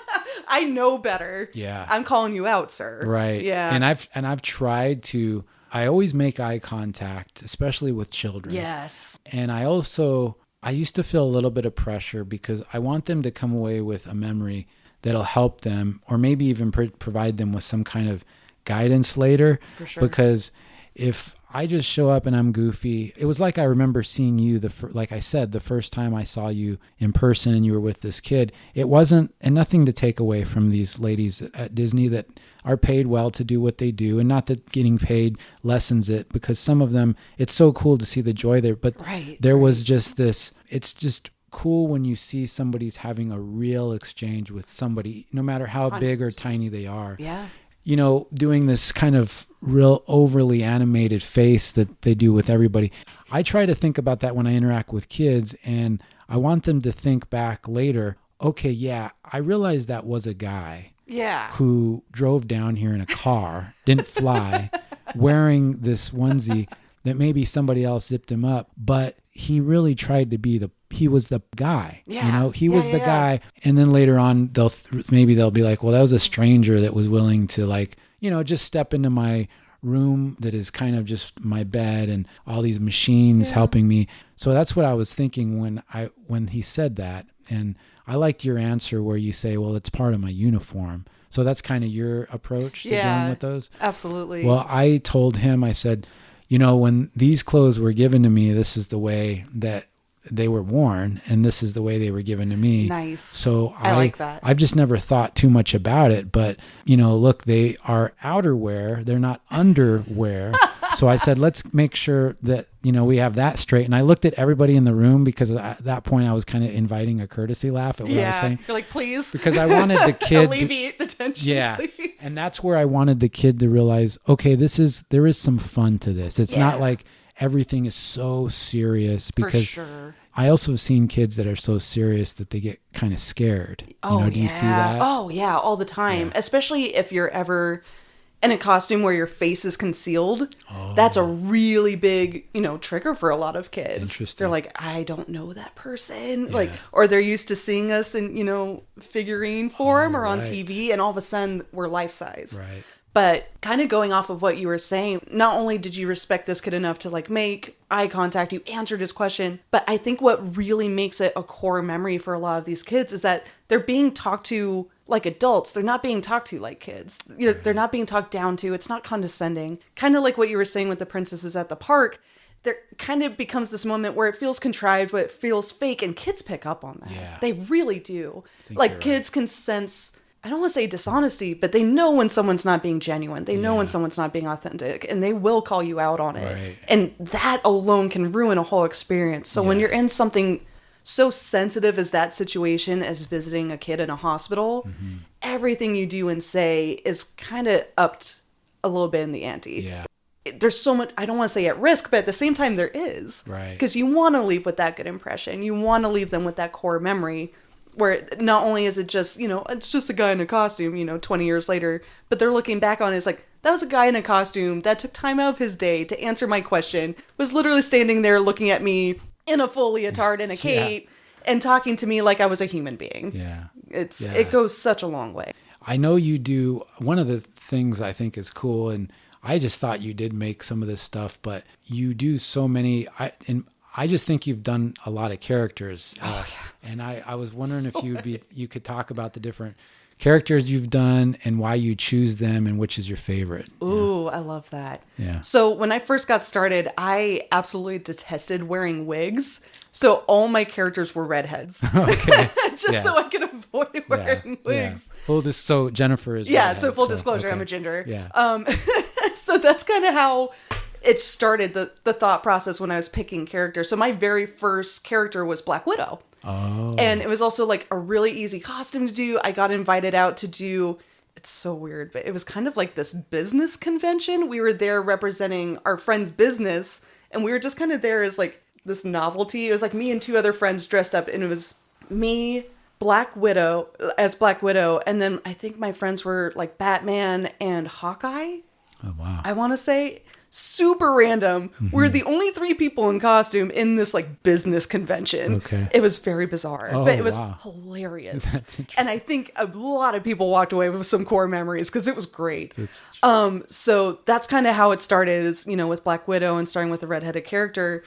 I know better. Yeah. I'm calling you out, sir. Right. Yeah. And I've tried to... I always make eye contact, especially with children. Yes. And I used to feel a little bit of pressure because I want them to come away with a memory that'll help them or maybe even provide them with some kind of guidance later. For sure. Because if I just show up and I'm goofy, it was like I remember seeing you, like I said, the first time I saw you in person and you were with this kid. It wasn't, and nothing to take away from these ladies at Disney that are paid well to do what they do, and not that getting paid lessens it, because some of them, it's so cool to see the joy there, but there was just this, it's just cool when you see somebody's having a real exchange with somebody, no matter how 100%. Big or tiny they are. Yeah. Doing this kind of real overly animated face that they do with everybody. I try to think about that when I interact with kids, and I want them to think back later, okay, yeah, I realized that was a guy. Yeah. Who drove down here in a car, didn't fly, wearing this onesie that maybe somebody else zipped him up, but he really tried to be he was the guy. Yeah. He was the guy. And then later on, they'll be like, well, that was a stranger that was willing to just step into my room that is kind of just my bed and all these machines helping me. So that's what I was thinking when he said that. And I liked your answer where you say, well, it's part of my uniform. So that's kind of your approach to dealing with those? Absolutely. Well, I told him, I said, when these clothes were given to me, this is the way that they were worn, and this is the way they were given to me. Nice. So I like that. I've just never thought too much about it, but look, they are outerwear. They're not underwear. So I said, let's make sure that, we have that straight. And I looked at everybody in the room because at that point I was kind of inviting a courtesy laugh at what I was saying. You're like, please. Because I wanted the kid alleviate the tension, please. And that's where I wanted the kid to realize, okay, there is some fun to this. It's not like everything is so serious, because For sure. I also have seen kids that are so serious that they get kind of scared. Do you see that? Oh, yeah, all the time. Yeah. Especially if you're ever in a costume where your face is concealed. That's a really big, trigger for a lot of kids. Interesting. They're like, I don't know that person. Or they're used to seeing us in, figurine form or on TV, and all of a sudden we're life size. Right. But kind of going off of what you were saying, not only did you respect this kid enough to make eye contact, you answered his question, but I think what really makes it a core memory for a lot of these kids is that they're being talked to like adults. They're not being talked to like kids. They're not being talked down to. It's not condescending. Kind of like what you were saying with the princesses at the park. There kind of becomes this moment where it feels contrived, but it feels fake, and kids pick up on that. Yeah. They really do. Like kids can sense, I don't want to say dishonesty, but they know when someone's not being genuine. They know when someone's not being authentic, and they will call you out on it. Right. And that alone can ruin a whole experience. So when you're in something so sensitive as that situation, as visiting a kid in a hospital, everything you do and say is kind of upped a little bit in the ante. Yeah. There's so much, I don't want to say at risk, but at the same time there is. Right. Because you want to leave with that good impression. You want to leave them with that core memory, where not only is it just, it's just a guy in a costume, 20 years later, but they're looking back on it as like, that was a guy in a costume that took time out of his day to answer my question, was literally standing there looking at me in a full leotard and a cape and talking to me like I was a human being. Yeah. It goes such a long way. I know you do. One of the things I think is cool, and I just thought you did make some of this stuff, but you do so many, I just think you've done a lot of characters. And I was wondering if you could talk about the different characters you've done and why you choose them and which is your favorite. Ooh, I love that. Yeah. So when I first got started, I absolutely detested wearing wigs. So all my characters were redheads. Okay. Just so I could avoid wearing wigs. Yeah. So Jennifer is redhead, so full disclosure, okay. I'm a ginger. Yeah. So that's kind of how it started, the thought process when I was picking characters. So my very first character was Black Widow. Oh. And it was also like a really easy costume to do. I got invited out to do, it's so weird, but it was kind of like this business convention. We were there representing our friend's business, and we were just kind of there as like this novelty. It was like me and two other friends dressed up, and it was me, Black Widow, and then I think my friends were like Batman and Hawkeye. Oh, wow. I want to say super random. We're the only three people in costume in this like business convention. Okay. It was very bizarre, but it was hilarious. And I think a lot of people walked away with some core memories because it was great. So that's kind of how it started, is, with Black Widow and starting with the redheaded character.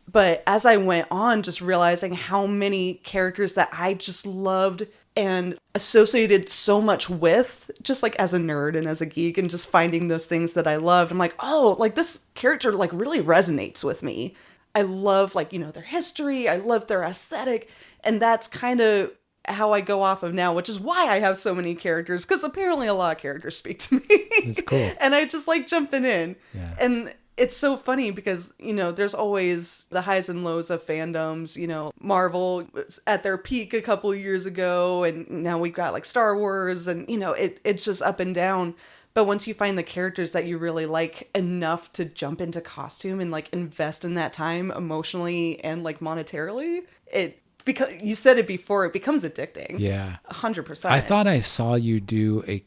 But as I went on, just realizing how many characters that I just loved and associated so much with, just like as a nerd and as a geek, and just finding those things that I loved. I'm like, oh, like this character like really resonates with me. I love like, their history. I love their aesthetic. And that's kind of how I go off of now, which is why I have so many characters, because apparently a lot of characters speak to me. It's cool. And I just like jumping in. Yeah. And it's so funny because, there's always the highs and lows of fandoms. Marvel was at their peak a couple of years ago, and now we've got like Star Wars, and, it's just up and down. But once you find the characters that you really like enough to jump into costume and like invest in that time emotionally and like monetarily, because you said it before, it becomes addicting. Yeah. 100%. I thought I saw you do a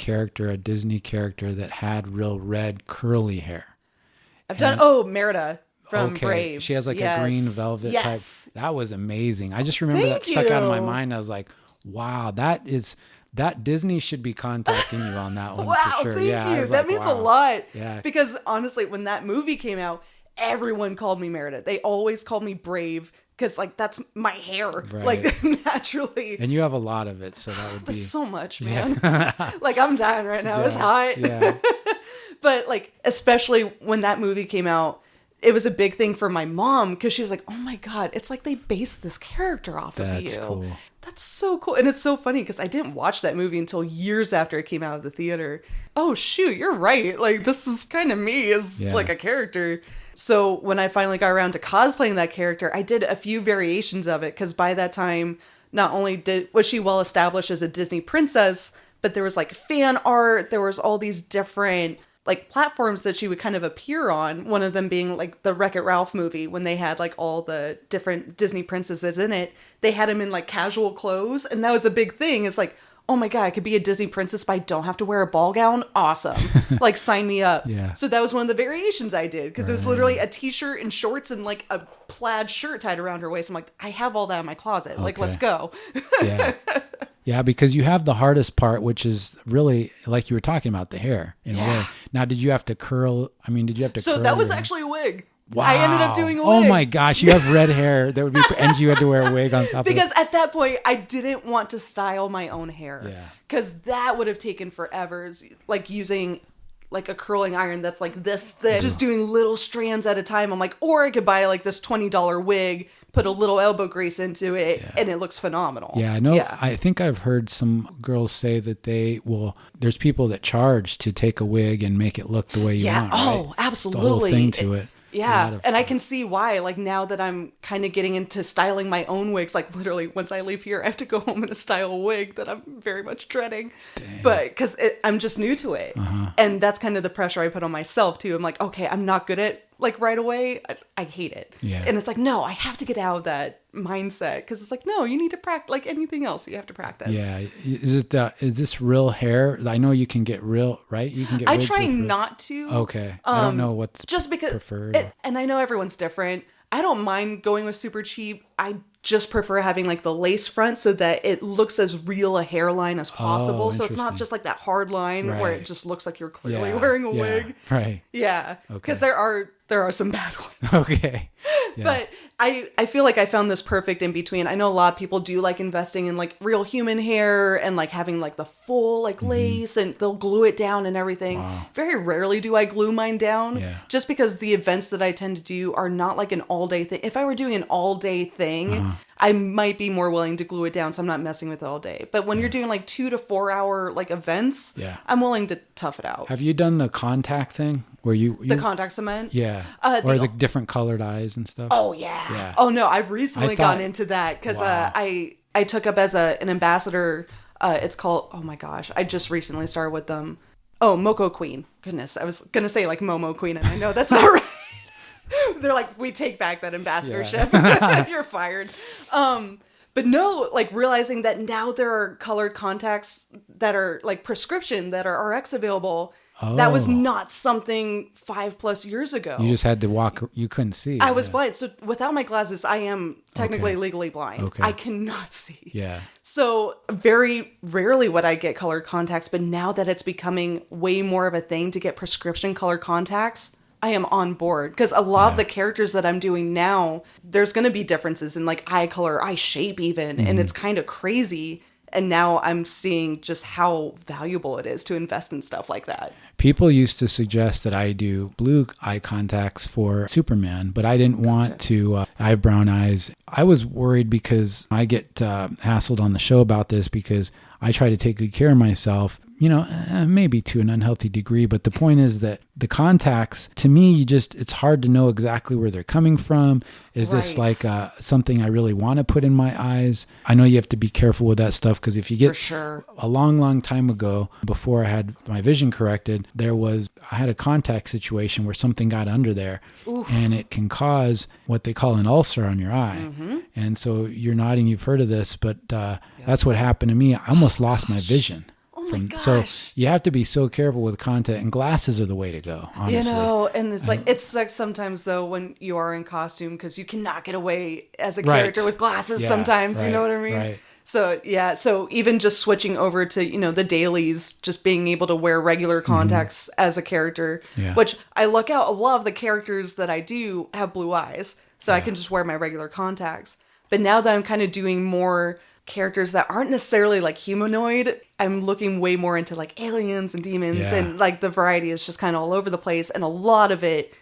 Disney character that had real red curly hair. I've done, Merida from Brave. She has like a green velvet type. That was amazing. I just remember that stuck out in my mind. I was like, wow, that Disney should be contacting you on that one for sure. Thank you. That means a lot. Yeah. Because honestly, when that movie came out, everyone called me Merida. They always called me Brave because like that's my hair, like naturally. And you have a lot of it, so that would be so much, man. Like I'm dying right now. It's hot. Yeah. But like, especially when that movie came out, it was a big thing for my mom because she's like, oh my God, it's like they based this character off of you. Cool. That's so cool. And it's so funny because I didn't watch that movie until years after it came out of the theater. Oh, shoot, you're right. Like, this is kind of me as like a character. So when I finally got around to cosplaying that character, I did a few variations of it because by that time, not only was she well established as a Disney princess, but there was like fan art. There was all these different like platforms that she would kind of appear on. One of them being like the Wreck-It Ralph movie when they had like all the different Disney princesses in it. They had them in like casual clothes. And that was a big thing. It's like, oh my God, I could be a Disney princess, but I don't have to wear a ball gown. Awesome. Like, sign me up. Yeah. So that was one of the variations I did because it was literally a t-shirt and shorts and like a plaid shirt tied around her waist. I'm like, I have all that in my closet. Like, let's go. Yeah. Yeah, because you have the hardest part, which is really like you were talking about, the hair in a way. Now, did you have to curl? I mean, did you have to curl? So that was your hair? actually a wig. Wow. I ended up doing a wig. Oh my gosh, you have red hair. That would be, and you had to wear a wig on top because of it. at that point, I didn't want to style my own hair. Yeah. Because that would have taken forever. Like using like a curling iron that's like this thick, just doing little strands at a time. I'm like, or I could buy like this $20 wig, put a little elbow grease into it, and it looks phenomenal. Yeah, I know. Yeah. I think I've heard some girls say that there's people that charge to take a wig and make it look the way you want. Oh, right? absolutely. It's a whole thing to it. Yeah, and I can see why. Like, now that I'm kind of getting into styling my own wigs, like literally once I leave here, I have to go home and style a wig that I'm very much dreading. Dang. But because I'm just new to it. And that's kind of the pressure I put on myself too. I'm like, okay, I'm not good at like right away. I hate it. Yeah. And it's like, no, I have to get out of that mindset because it's like, no, you need to practice. Like anything else, you have to practice. Yeah. Is this real hair? I know you can get real, right? You can get. I try not to. Okay. I don't know what's just because preferred. And I know everyone's different. I don't mind going with super cheap. I just prefer having like the lace front so that it looks as real a hairline as possible. So it's not just like that hard line where it just looks like you're clearly wearing a wig. Right. Yeah. Because there are some bad ones. Okay. Yeah. But I feel like I found this perfect in between. I know a lot of people do like investing in like real human hair and like having like the full like lace and they'll glue it down and everything. Wow. Very rarely do I glue mine down just because the events that I tend to do are not like an all day thing. If I were doing an all day thing, I might be more willing to glue it down so I'm not messing with it all day. But when you're doing like 2 to 4 hour like events, I'm willing to tough it out. Have you done the contact thing where you the contact cement? Yeah. Or the different colored eyes and stuff? Oh, yeah. Oh, no, I've recently gotten into that because I took up as an ambassador. It's called, oh my gosh, I just recently started with them. Oh, Moco Queen. Goodness, I was going to say like Momo Queen, and I know that's not right. They're like, we take back that ambassadorship. You're fired. But no, like realizing that now there are colored contacts that are like prescription that are RX available. Oh. That was not something 5+ years ago. You just had to walk. You couldn't see. I was blind. So without my glasses, I am technically legally blind. Okay. I cannot see. Yeah. So very rarely would I get colored contacts. But now that it's becoming way more of a thing to get prescription colored contacts, I am on board. Because a lot of the characters that I'm doing now, there's going to be differences in like eye color, eye shape even. And it's kind of crazy. And now I'm seeing just how valuable it is to invest in stuff like that. People used to suggest that I do blue eye contacts for Superman, but I didn't want to. I have brown eyes. I was worried because I get hassled on the show about this because I try to take good care of myself, maybe to an unhealthy degree. But the point is that the contacts, to me, it's hard to know exactly where they're coming from. Is this like something I really want to put in my eyes? I know you have to be careful with that stuff because if you get a long, long time ago, before I had my vision corrected, I had a contact situation where something got under there. Oof. And it can cause what they call an ulcer on your eye. Mm-hmm. And so you're nodding, you've heard of this, but that's what happened to me. I almost lost my vision. So you have to be so careful with content, and glasses are the way to go, honestly. And it's like, it sucks sometimes though when you are in costume because you cannot get away as a character with glasses sometimes, you know what I mean? Right. So so even just switching over to, the dailies, just being able to wear regular contacts as a character, which I look out, a lot of the characters that I do have blue eyes, so I can just wear my regular contacts. But now that I'm kind of doing more characters that aren't necessarily like humanoid, I'm looking way more into like aliens and demons and like the variety is just kind of all over the place, and a lot of it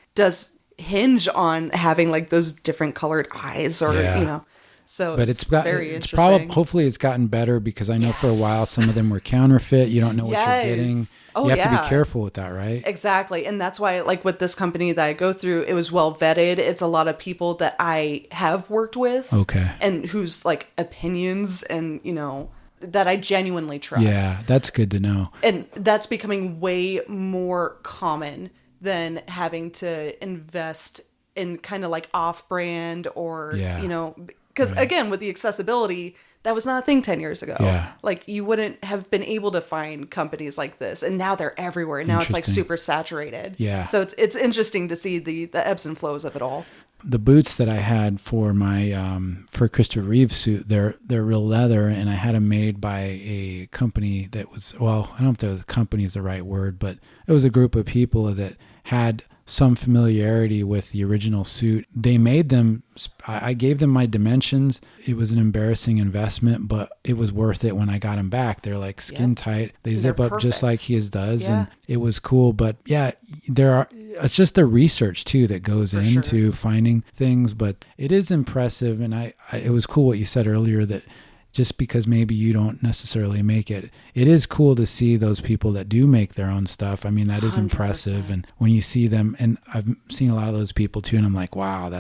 hinge on having like those different colored eyes or, Yeah. you know. So But it's it's very it's interesting. probably hopefully it's gotten better, because I know for a while some of them were counterfeit. You don't know what you're getting. Oh, You have to yeah. be careful with that, right? Exactly. And that's why, like, with this company that I go through, it was well vetted. It's a lot of people that I have worked with. Okay. And whose, like, opinions and, you know, that I genuinely trust. Yeah, that's good to know. And that's becoming way more common than having to invest in kind of like off-brand or, Yeah. you know, because again, with the accessibility, that was not a thing 10 years ago. Yeah. Like you wouldn't have been able to find companies like this. And now they're everywhere. Now it's like Interesting. super saturated. Yeah. So it's interesting to see the ebbs and flows of it all. The boots that I had for my for Christopher Reeve suit, they're real leather, and I had them made by a company that was, well, I don't know if the company is the right word, but it was a group of people that had some familiarity with the original suit. They made them, I gave them my dimensions. It was an embarrassing investment, but it was worth it when I got them back. They're like skin tight. They zip up just like his does. Yeah. And it was cool. But yeah, it's just the research too that goes into finding things, but it is impressive. And it was cool what you said earlier, that just because maybe you don't necessarily make it, it is cool to see those people that do make their own stuff. I mean, that is impressive. 100%. And when you see them, and I've seen a lot of those people too, and I'm like, wow,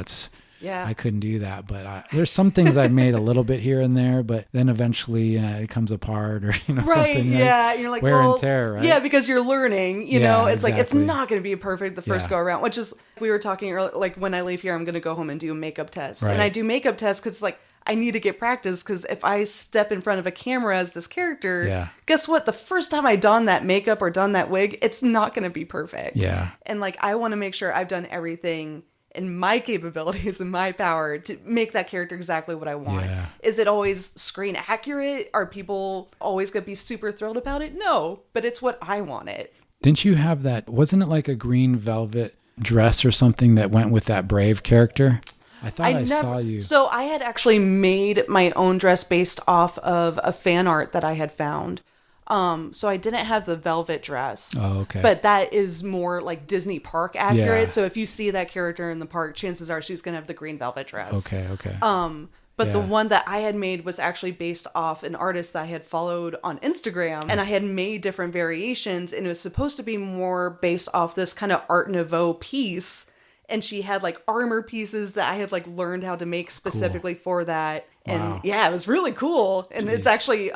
Yeah. I couldn't do that. But there's some things I've made a little bit here and there, but then eventually it comes apart, or, you know, Right. something Yeah. like You're like, wear and tear, right? Yeah, because you're learning, you know, it's like, it's exactly. not going to be perfect the first go around, which is, we were talking earlier, like when I leave here, I'm going to go home and do a makeup test. Right. And I do makeup tests because like, I need to get practice, because if I step in front of a camera as this character, guess what? The first time I don that makeup or don that wig, it's not going to be perfect. Yeah. And like, I want to make sure I've done everything in my capabilities and my power to make that character exactly what I want. Yeah. Is it always screen accurate? Are people always going to be super thrilled about it? No, but it's what I want it. Didn't you have that? Wasn't it like a green velvet dress or something that went with that Brave character? I thought I saw you. So I had actually made my own dress based off of a fan art that I had found. So I didn't have the velvet dress. Oh, okay. But that is more like Disney park accurate. Yeah. So if you see that character in the park, chances are she's going to have the green velvet dress. Okay. But the one that I had made was actually based off an artist that I had followed on Instagram, and I had made different variations, and it was supposed to be more based off this kind of Art Nouveau piece. And she had like armor pieces that I had like learned how to make specifically for that. And yeah, it was really cool. And it's actually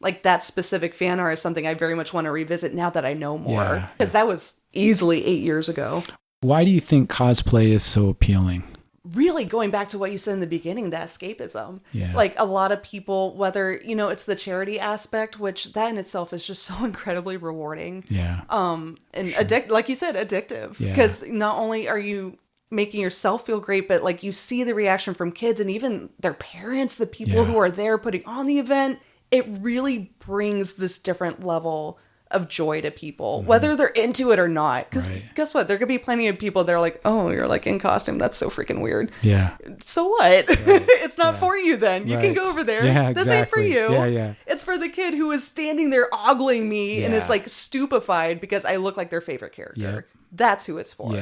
like that specific fan art is something I very much want to revisit now that I know more. Because that was easily 8 years ago. Why do you think cosplay is so appealing? Really going back to what you said in the beginning, that escapism. Yeah. Like a lot of people, whether, you know, it's the charity aspect, which that in itself is just so incredibly rewarding. Yeah. And like you said, addictive. Yeah. Because not only are you making yourself feel great, but like you see the reaction from kids and even their parents, the people who are there putting on the event. It really brings this different level of joy to people, whether they're into it or not. Because guess what? There could be plenty of people that are like, oh, you're like in costume. That's so freaking weird. Yeah. So what? It's not for you then. You can go over there. Yeah, This ain't for exactly. you. Yeah. It's for the kid who is standing there ogling me and is like stupefied because I look like their favorite character. Yep. That's who it's for.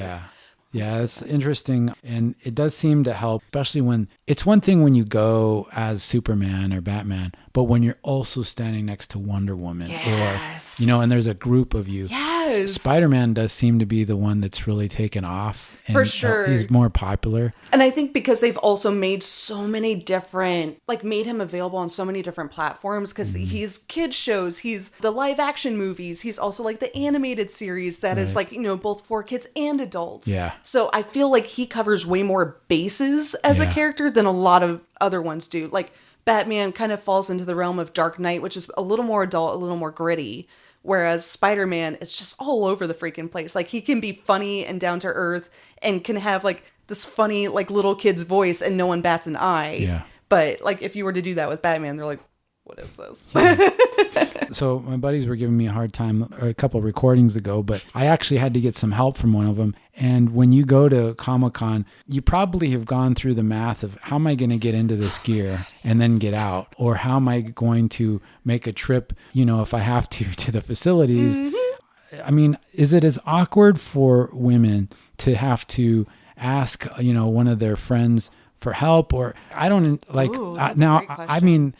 Yeah, it's interesting. And it does seem to help, especially when it's one thing when you go as Superman or Batman, but when you're also standing next to Wonder Woman or, you know, and there's a group of you. Yes. Spider-Man does seem to be the one that's really taken off. And For sure. He's more popular. And I think because they've also made so many different, like made him available on so many different platforms because he's kids shows, he's the live action movies, he's also like the animated series that is like, you know, both for kids and adults. Yeah. So I feel like he covers way more bases as a character than a lot of other ones do. Like Batman kind of falls into the realm of Dark Knight, which is a little more adult, a little more gritty. Whereas Spider-Man is just all over the freaking place. Like he can be funny and down to earth and can have like this funny like little kid's voice and no one bats an eye. Yeah. But like if you were to do that with Batman, they're like, what is this? So my buddies were giving me a hard time a couple recordings ago, but I actually had to get some help from one of them. And when you go to Comic-Con, you probably have gone through the math of how am I going to get into this gear and then get out? Or how am I going to make a trip, you know, if I have to the facilities? I mean, is it as awkward for women to have to ask, one of their friends for help, or I don't like now. I mean,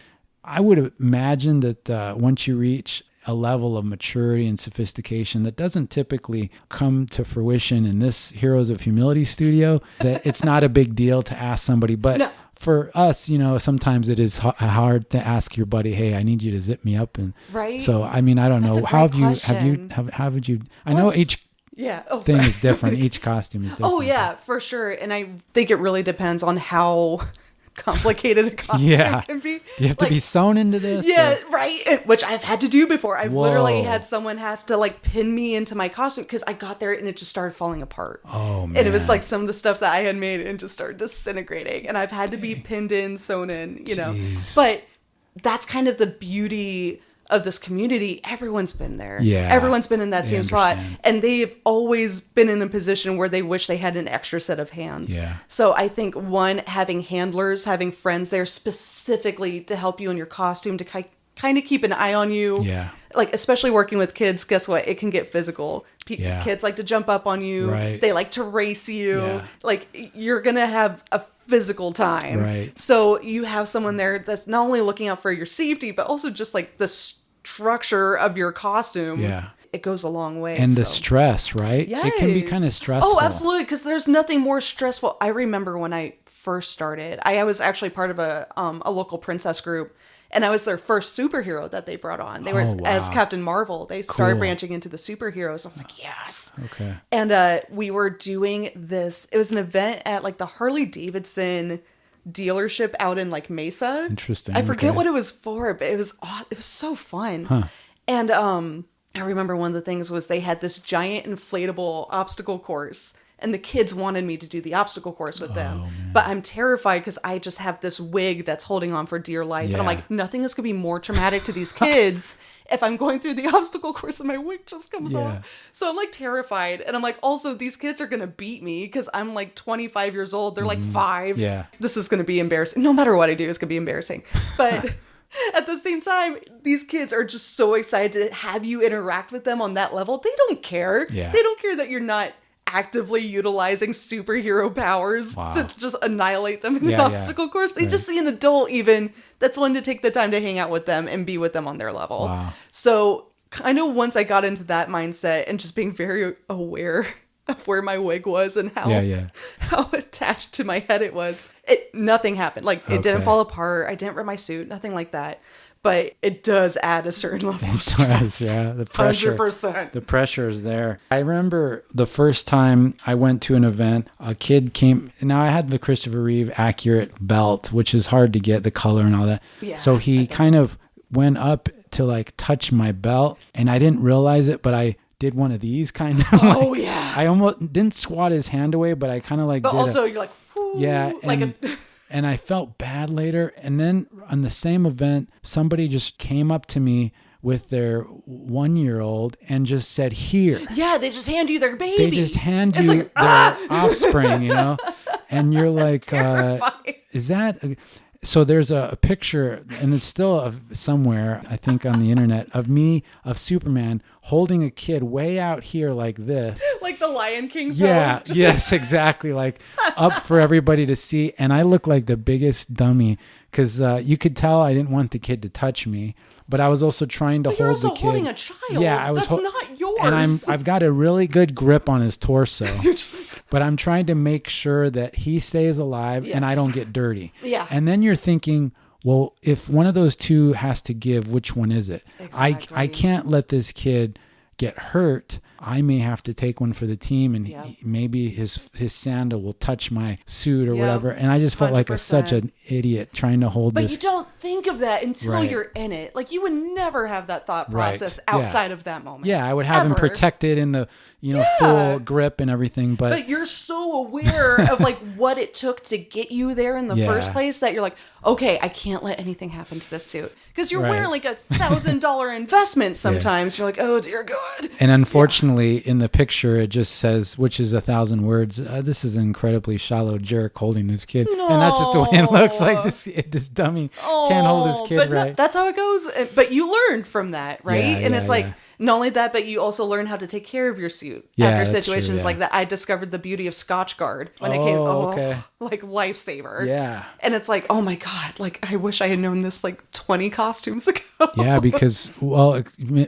I would imagine that once you reach a level of maturity and sophistication that doesn't typically come to fruition in this Heroes of Humility studio, that it's not a big deal to ask somebody. But no. For us, sometimes it is hard to ask your buddy, "Hey, I need you to zip me up." And right. So, I mean, I don't know. How would you? I know each thing is different. Each costume is different. Oh yeah, for sure. And I think it really depends on how complicated a costume can be. You have to be sewn into this? Yeah, right. Which I've had to do before. I've literally had someone have to like pin me into my costume because I got there and it just started falling apart. Oh, man. And it was like some of the stuff that I had made and just started disintegrating. And I've had to be pinned in, sewn in, Jeez. But that's kind of the beauty of this community. Everyone's been there. Yeah. Everyone's been in that same spot. And they've always been in a position where they wish they had an extra set of hands. Yeah. So I think having handlers, having friends there specifically to help you in your costume, to kind of keep an eye on you. Yeah. Like, especially working with kids, guess what? It can get physical. Kids like to jump up on you. Right. They like to race you. Yeah. Like, you're going to have a physical time. Right. So you have someone there that's not only looking out for your safety, but also just like the structure of your costume. Yeah. It goes a long way. And the stress, right? Yes. It can be kind of stressful. Oh, absolutely. Because there's nothing more stressful. I remember when I first started, I was actually part of a local princess group. And I was their first superhero that they brought on. They were as Captain Marvel. They started branching into the superheroes. I was like, yes. Okay. And we were doing this. It was an event at like the Harley Davidson dealership out in like Mesa. Interesting. I forget what it was for, but it was so fun. Huh. And I remember one of the things was they had this giant inflatable obstacle course. And the kids wanted me to do the obstacle course with them. Man. But I'm terrified because I just have this wig that's holding on for dear life. Yeah. And I'm like, nothing is going to be more traumatic to these kids if I'm going through the obstacle course and my wig just comes off. So I'm like terrified. And I'm like, also, these kids are going to beat me because I'm like 25 years old. They're like 5. Yeah. This is going to be embarrassing. No matter what I do, it's going to be embarrassing. But at the same time, these kids are just so excited to have you interact with them on that level. They don't care. Yeah. They don't care that you're not actively utilizing superhero powers to just annihilate them in the obstacle course. They just see an adult even that's willing to take the time to hang out with them and be with them on their level. Wow. So kind of once I got into that mindset and just being very aware of where my wig was and how attached to my head it was, nothing happened. Like it didn't fall apart. I didn't rip my suit, nothing like that. But it does add a certain level of stress. Yeah, the pressure. 100%. The pressure is there. I remember the first time I went to an event, a kid came. Now, I had the Christopher Reeve accurate belt, which is hard to get, the color and all that. Yeah, so he kind of went up to like touch my belt, and I didn't realize it, but I did one of these kind of. Oh, like, yeah. I almost didn't swat his hand away, but I kind of like. But also, you're like, whoo. Yeah. Like and I felt bad later. And then on the same event, somebody just came up to me with their 1-year-old and just said, "Here." Yeah, they just hand you their baby. They just hand you like, their offspring, And you're like, is that... So there's a picture, and it's still somewhere, I think, on the internet, of Superman holding a kid way out here like this. Like the Lion King pose. Yeah, yes, exactly. Like up for everybody to see. And I look like the biggest dummy because you could tell I didn't want the kid to touch me. But I was also trying to hold the kid. You're also holding a child. Yeah, I was. That's not yours. And I've got a really good grip on his torso. But I'm trying to make sure that he stays alive and I don't get dirty. Yeah. And then you're thinking, well, if one of those two has to give, which one is it? Exactly. I can't let this kid get hurt. I may have to take one for the team, and maybe his sandal will touch my suit or whatever. And I just felt 100%. Like such an idiot trying to hold this. But you don't think of that until you're in it. Like you would never have that thought process outside of that moment. Yeah, I would have him protected in the full grip and everything. But you're so aware of like what it took to get you there in the first place that you're like, okay, I can't let anything happen to this suit. Because you're wearing like $1,000 investment sometimes. You're like, oh dear God. And unfortunately, in the picture, it just says, which is 1,000 words, this is an incredibly shallow jerk holding this kid. No. And that's just the way it looks like. This dummy can't hold his kid right. That's how it goes. But you learned from that, right? And it's like, Not only that, but you also learn how to take care of your suit Yeah, after that's situations true, yeah. like that. I discovered the beauty of Scotch Guard when it came. okay. Like lifesaver. Yeah. And it's like, oh my God, like I wish I had known this like 20 costumes ago. Yeah, because, well,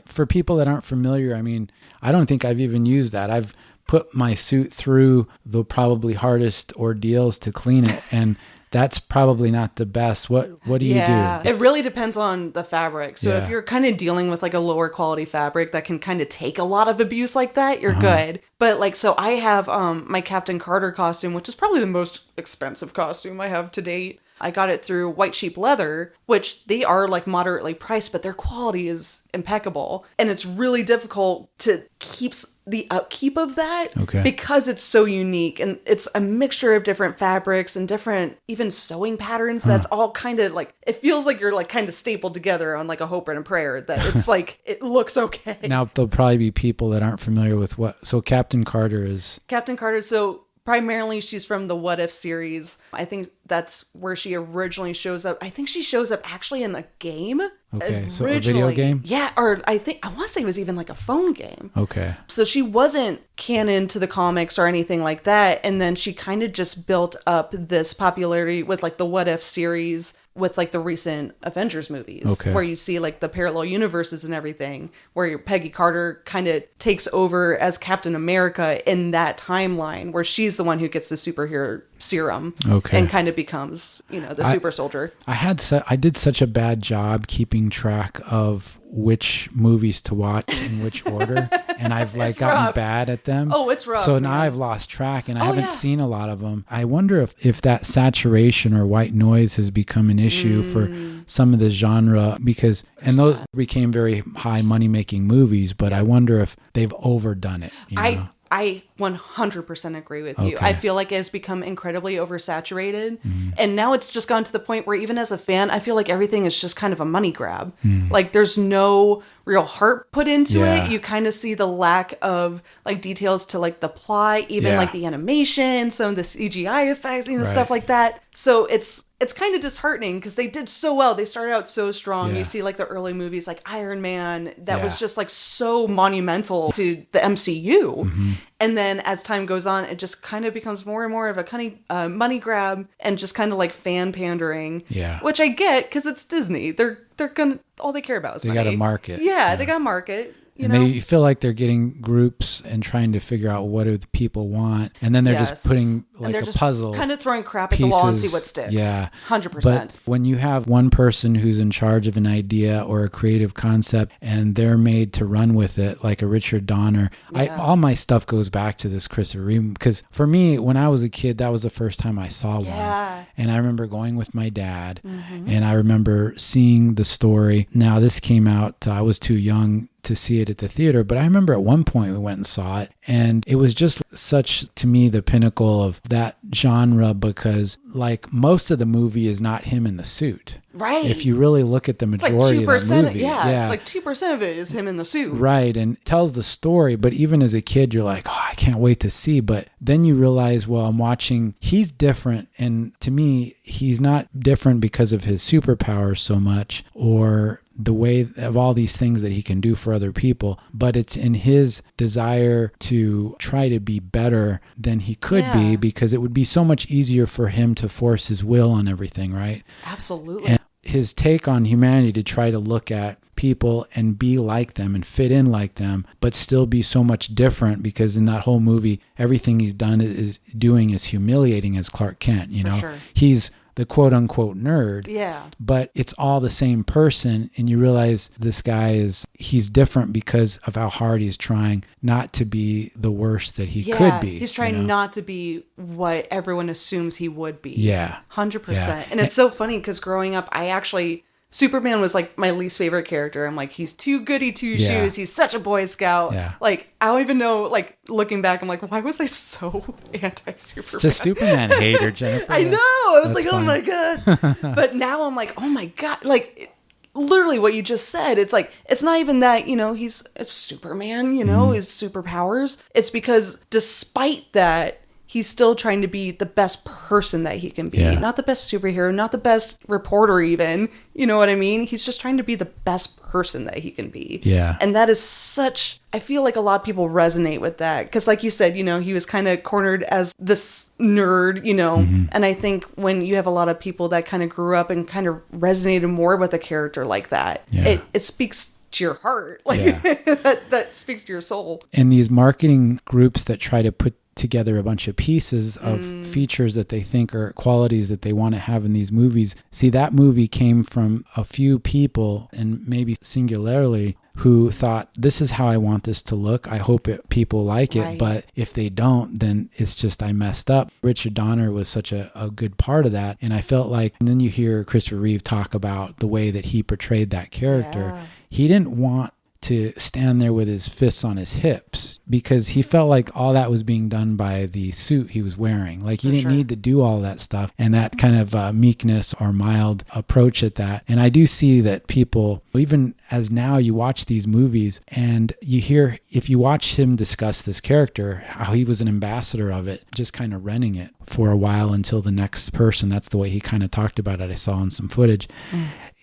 for people that aren't familiar, I mean, I don't think I've even used that. I've put my suit through the probably hardest ordeals to clean it, and that's probably not the best. What do you do? It really depends on the fabric. So Yeah. if you're kind of dealing with like a lower quality fabric that can kind of take a lot of abuse like that, you're good. But like, so I have my Captain Carter costume, which is probably the most expensive costume I have to date. I got it through White Sheep Leather, which they are like moderately priced, but their quality is impeccable. And it's really difficult to keep the upkeep of that because it's so unique. And it's a mixture of different fabrics and different even sewing patterns. That's all kind of like, it feels like you're like kind of stapled together on like a hope and a prayer that it's like, it looks okay. Now, there'll probably be people that aren't familiar with what. So Captain Carter is. Captain Carter. So primarily she's from the What If series. I think that's where she originally shows up. I think she shows up actually in the game. Okay, so a video game? Yeah, or I want to say it was even like a phone game. Okay. So she wasn't canon to the comics or anything like that. And then she kind of just built up this popularity with like the What If series with like the recent Avengers movies, where you see like the parallel universes and everything, where your Peggy Carter kind of takes over as Captain America in that timeline, where she's the one who gets the superhero serum and kind of becomes, the super soldier. I did such a bad job keeping track of which movies to watch in which order, and I've like gotten bad at them. Oh, it's rough. So now I've lost track, and I haven't seen a lot of them. I wonder if that saturation or white noise has become an issue for some of the genre, because those became very high money making movies, but I wonder if they've overdone it. I 100% agree with you. I feel like it has become incredibly oversaturated. And now it's just gone to the point where even as a fan, I feel like everything is just kind of a money grab. Like there's no real heart put into it. You kind of see the lack of like details to like the plot, even like the animation, some of the CGI effects, stuff like that. So it's kind of disheartening because they did so well. They started out so strong. You see like the early movies like Iron Man that was just like so monumental to the MCU. And then as time goes on, it just kind of becomes more and more of a money grab and just kind of like fan pandering. Which I get because it's Disney. They're gonna, all they care about is money. They got to market. Yeah, they got to market. And they feel like they're getting groups and trying to figure out what do the people want, and then they're just putting like a puzzle, kind of throwing crap at the wall and see what sticks. 100%. But when you have one person who's in charge of an idea or a creative concept, and they're made to run with it, like a Richard Donner, all my stuff goes back to this Christopher Reeve, because for me, when I was a kid, that was the first time I saw one, and I remember going with my dad, and I remember seeing the story. Now this came out, I was too young to see it at the theater, but I remember at one point we went and saw it, and it was just such, to me, the pinnacle of that genre, because like most of the movie is not him in the suit. Right. If you really look at the majority of the movie. Like 2% of it is him in the suit. Right. And tells the story. But even as a kid, you're like, oh, I can't wait to see. But then you realize, well, I'm watching, he's different. And to me, he's not different because of his superpowers so much, or the way of all these things that he can do for other people, but it's in his desire to try to be better than he could be, because it would be so much easier for him to force his will on everything, right? Absolutely. And his take on humanity to try to look at people and be like them and fit in like them, but still be so much different, because in that whole movie, everything he's doing is humiliating as Clark Kent, He's the quote unquote nerd. But it's all the same person, and you realize this guy he's different because of how hard he's trying not to be the worst that he could be. He's trying not to be what everyone assumes he would be. 100%. And it's so funny because growing up, Superman was like my least favorite character. I'm like, he's too goody two shoes. He's such a Boy Scout. Like, I don't even know, like, looking back, I'm like, why was I so anti-Superman? Just Superman hater, Jennifer. I know. I was like, funny. Oh my God. But now I'm like, oh my God. Like, literally what you just said. It's like, it's not even that, it's Superman, his superpowers. It's because despite that, he's still trying to be the best person that he can be. Yeah. Not the best superhero, not the best reporter even. You know what I mean? He's just trying to be the best person that he can be. Yeah. And that is such... I feel like a lot of people resonate with that. Because like you said, you know, he was kind of cornered as this nerd, you know. Mm-hmm. And I think when you have a lot of people that kind of grew up and kind of resonated more with a character like that, it speaks to your heart. Like that speaks to your soul. And these marketing groups that try to put together a bunch of pieces of features that they think are qualities that they want to have in these movies. See, that movie came from a few people, and maybe singularly, who thought, this is how I want this to look. I hope people like it. Right. But if they don't, then it's just, I messed up. Richard Donner was such a good part of that. And I felt like, and then you hear Christopher Reeve talk about the way that he portrayed that character. Yeah. He didn't want to stand there with his fists on his hips because he felt like all that was being done by the suit he was wearing. Like he didn't need to do all that stuff, and that kind of meekness or mild approach at that. And I do see that people, even as now you watch these movies and you hear, if you watch him discuss this character, how he was an ambassador of it, just kind of renting it for a while until the next person. That's the way he kind of talked about it. I saw in some footage.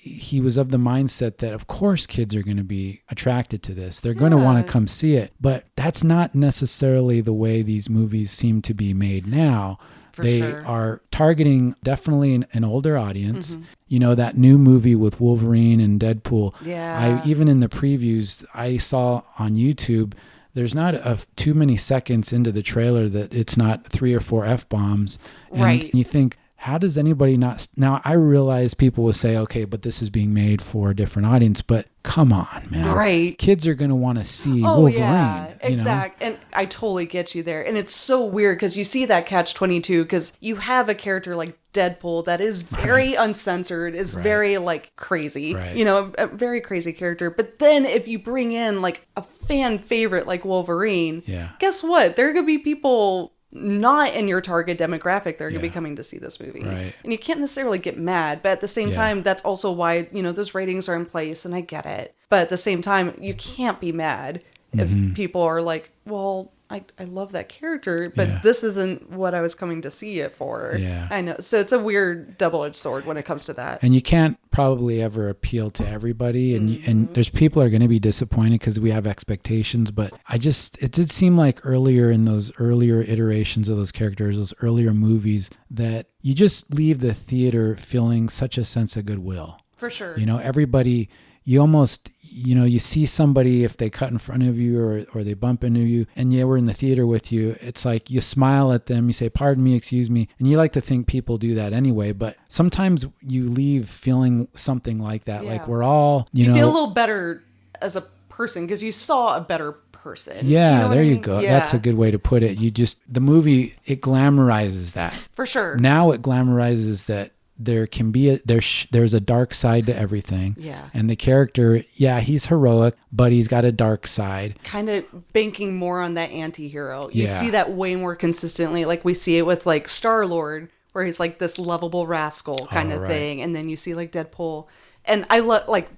He was of the mindset that, of course, kids are going to be attracted to this. They're going to want to come see it. But that's not necessarily the way these movies seem to be made now. They are targeting definitely an older audience. Mm-hmm. You know, that new movie with Wolverine and Deadpool. Yeah. Even in the previews I saw on YouTube, there's not too many seconds into the trailer that it's not 3 or 4 F-bombs. And you think, how does anybody not... Now, I realize people will say, okay, but this is being made for a different audience, but come on, man. Right. Kids are going to want to see Wolverine. Yeah, exactly. And I totally get you there. And it's so weird because you see that catch-22 because you have a character like Deadpool that is very uncensored, is very like crazy, you know, a very crazy character. But then if you bring in like a fan favorite like Wolverine, guess what? There are going to be people not in your target demographic, they're going to be coming to see this movie. Right. And you can't necessarily get mad, but at the same time, that's also why, you know, those ratings are in place, and I get it. But at the same time, you can't be mad if people are like, well, I love that character, but this isn't what I was coming to see it for. Yeah. I know. So it's a weird double-edged sword when it comes to that. And you can't probably ever appeal to everybody. And there's people are going to be disappointed because we have expectations. But it did seem like earlier in those earlier iterations of those characters, those earlier movies, that you just leave the theater feeling such a sense of goodwill. For sure. You know, everybody... You almost, you know, you see somebody, if they cut in front of you or they bump into you and we're in the theater with you, it's like you smile at them, you say, pardon me, excuse me. And you like to think people do that anyway, but sometimes you leave feeling something like that. Yeah. Like we're all, you know. You feel a little better as a person because you saw a better person. Yeah, you know there you go. Yeah. That's a good way to put it. The movie, it glamorizes that. For sure. Now it glamorizes that. There can be there's a dark side to everything. Yeah. And the character, he's heroic, but he's got a dark side. Kind of banking more on that anti-hero. You see that way more consistently. Like we see it with like Star-Lord, where he's like this lovable rascal kind of thing. And then you see like Deadpool. And I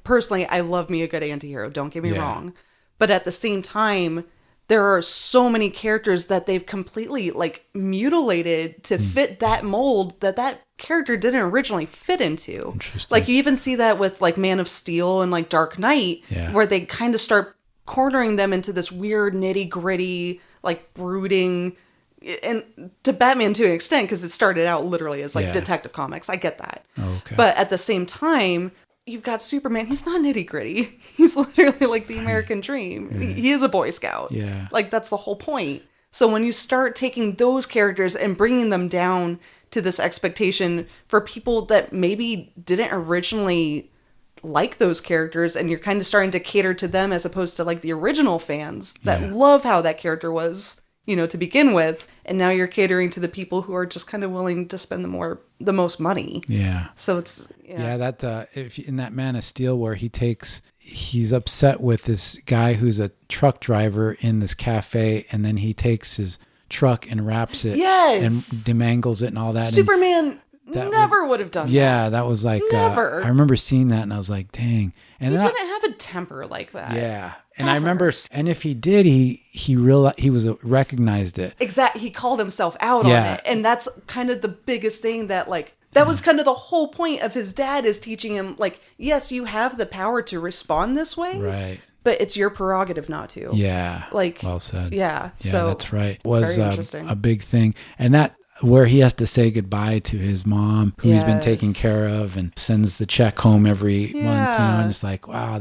personally, I love me a good anti-hero. Don't get me wrong. But at the same time, there are so many characters that they've completely like mutilated to fit that mold that character didn't originally fit into. Like you even see that with like Man of Steel and like Dark Knight, where they kind of start cornering them into this weird nitty gritty, like brooding, and to Batman to an extent, because it started out literally as like Detective Comics. I get that. Okay. But at the same time, you've got Superman. He's not nitty gritty. He's literally like the American dream. He is a Boy Scout. Yeah. Like that's the whole point. So when you start taking those characters and bringing them down to this expectation for people that maybe didn't originally like those characters, and you're kind of starting to cater to them as opposed to like the original fans that love how that character was, you know, to begin with, and now you're catering to the people who are just kind of willing to spend the most money. Yeah. So it's that if in that Man of Steel where he's upset with this guy who's a truck driver in this cafe, and then he takes his truck and wraps it and demangles it and all that. Superman never would have done that. Yeah, that was like Never. I remember seeing that and I was like, dang. And He then didn't have a temper like that. yeah. And Ever. I remember, and if he did, he realized, he was recognized it. Exactly. He called himself out Yeah. on it. And that's kind of the biggest thing that, like, that was kind of the whole point of his dad, is teaching him, like, yes, you have the power to respond this way. Right. But it's your prerogative not to. Yeah. Like, well said. Yeah. Yeah, So that's right. it's Was very interesting. a big thing. And that, where he has to say goodbye to his mom, who he's been taking Yes. care of, and sends the check home every month, and it's like, wow,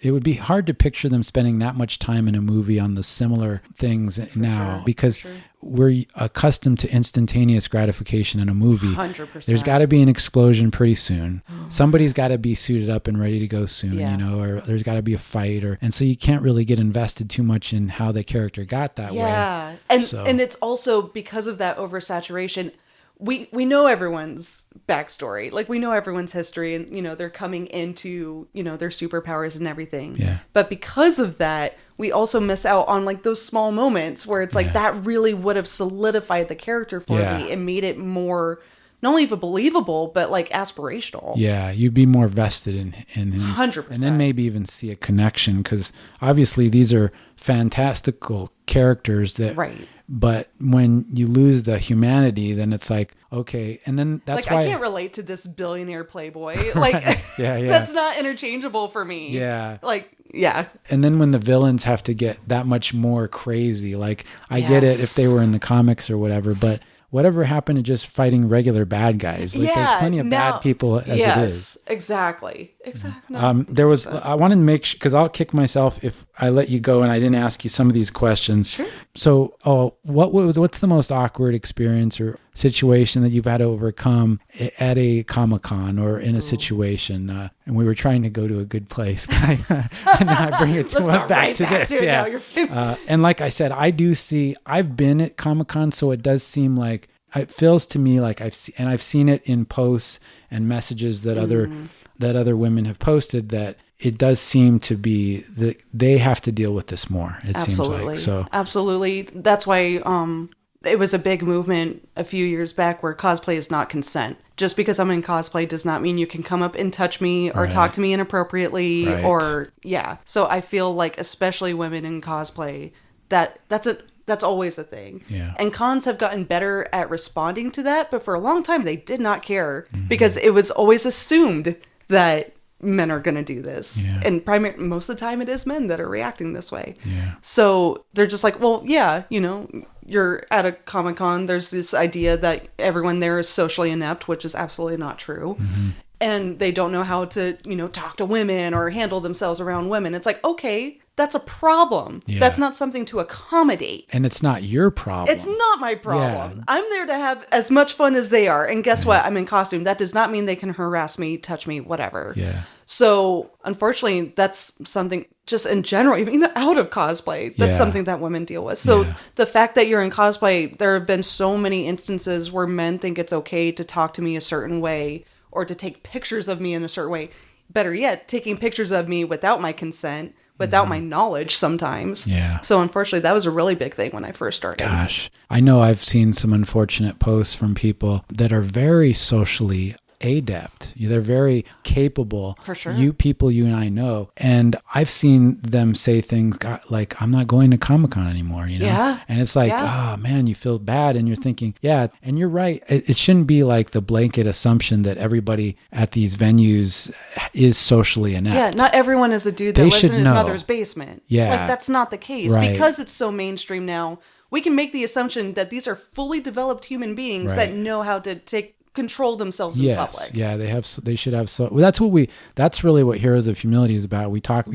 it would be hard to picture them spending that much time in a movie on the similar things now, sure. because we're accustomed to instantaneous gratification in a movie. 100%. There's got to be an explosion pretty soon. Somebody's got to be suited up and ready to go soon, or there's got to be a fight, and so you can't really get invested too much in how the character got that way. Yeah. And it's also because of that oversaturation. We know everyone's backstory. Like, we know everyone's history, and, they're coming into, their superpowers and everything. Yeah. But because of that, we also miss out on, like, those small moments where it's like, that really would have solidified the character for me and made it more, not only even believable, but, like, aspirational. Yeah, you'd be more vested in him. 100%. And then maybe even see a connection, because obviously these are fantastical characters that... Right. But when you lose the humanity, then it's like, okay. And then that's like, why... I can't relate to this billionaire playboy. Like, yeah. that's not interchangeable for me. Yeah. Like, yeah. And then when the villains have to get that much more crazy, like, I get it if they were in the comics or whatever, but whatever happened to just fighting regular bad guys? Like, there's plenty of bad people as it is. Exactly. There was, I wanted to make sure, because I'll kick myself if I let you go and I didn't ask you some of these questions. Sure. So, what's the most awkward experience or situation that you've had to overcome at a Comic-Con or in a situation? And we were trying to go to a good place, but I bring it back to this. And like I said, I've been at Comic-Con, so it does seem like, it feels to me like I've seen it in posts and messages that other women have posted, that it does seem to be that they have to deal with this more. It seems like so. Absolutely. That's why it was a big movement a few years back where cosplay is not consent. Just because I'm in cosplay does not mean you can come up and touch me or talk to me inappropriately So I feel like, especially women in cosplay, that's always a thing. Yeah. And cons have gotten better at responding to that, but for a long time they did not care because it was always assumed that men are going to do this. Yeah. And most of the time it is men that are reacting this way. Yeah. So they're just like, well, yeah, you're at a Comic-Con, there's this idea that everyone there is socially inept, which is absolutely not true. And they don't know how to, talk to women or handle themselves around women. It's like, okay, that's a problem. Yeah. That's not something to accommodate. And it's not your problem. It's not my problem. Yeah. I'm there to have as much fun as they are. And guess what? I'm in costume. That does not mean they can harass me, touch me, whatever. Yeah. So unfortunately, that's something just in general, even out of cosplay, that's something that women deal with. So the fact that you're in cosplay, there have been so many instances where men think it's okay to talk to me a certain way or to take pictures of me in a certain way. Better yet, taking pictures of me without my consent, without my knowledge sometimes. Yeah. So unfortunately, that was a really big thing when I first started. Gosh, I know I've seen some unfortunate posts from people that are very socially adept. They're very capable. For sure. You and I know. And I've seen them say things like, I'm not going to Comic-Con anymore, Yeah. And it's like, oh man, you feel bad. And you're thinking, yeah, and you're right. It shouldn't be like the blanket assumption that everybody at these venues is socially inept. Yeah, not everyone is a dude that lives in his mother's basement. Yeah. Like, that's not the case. Right. Because it's so mainstream now, we can make the assumption that these are fully developed human beings that know how to control themselves in public. Yeah, they should have that's really what Heroes of Humility is about. We talk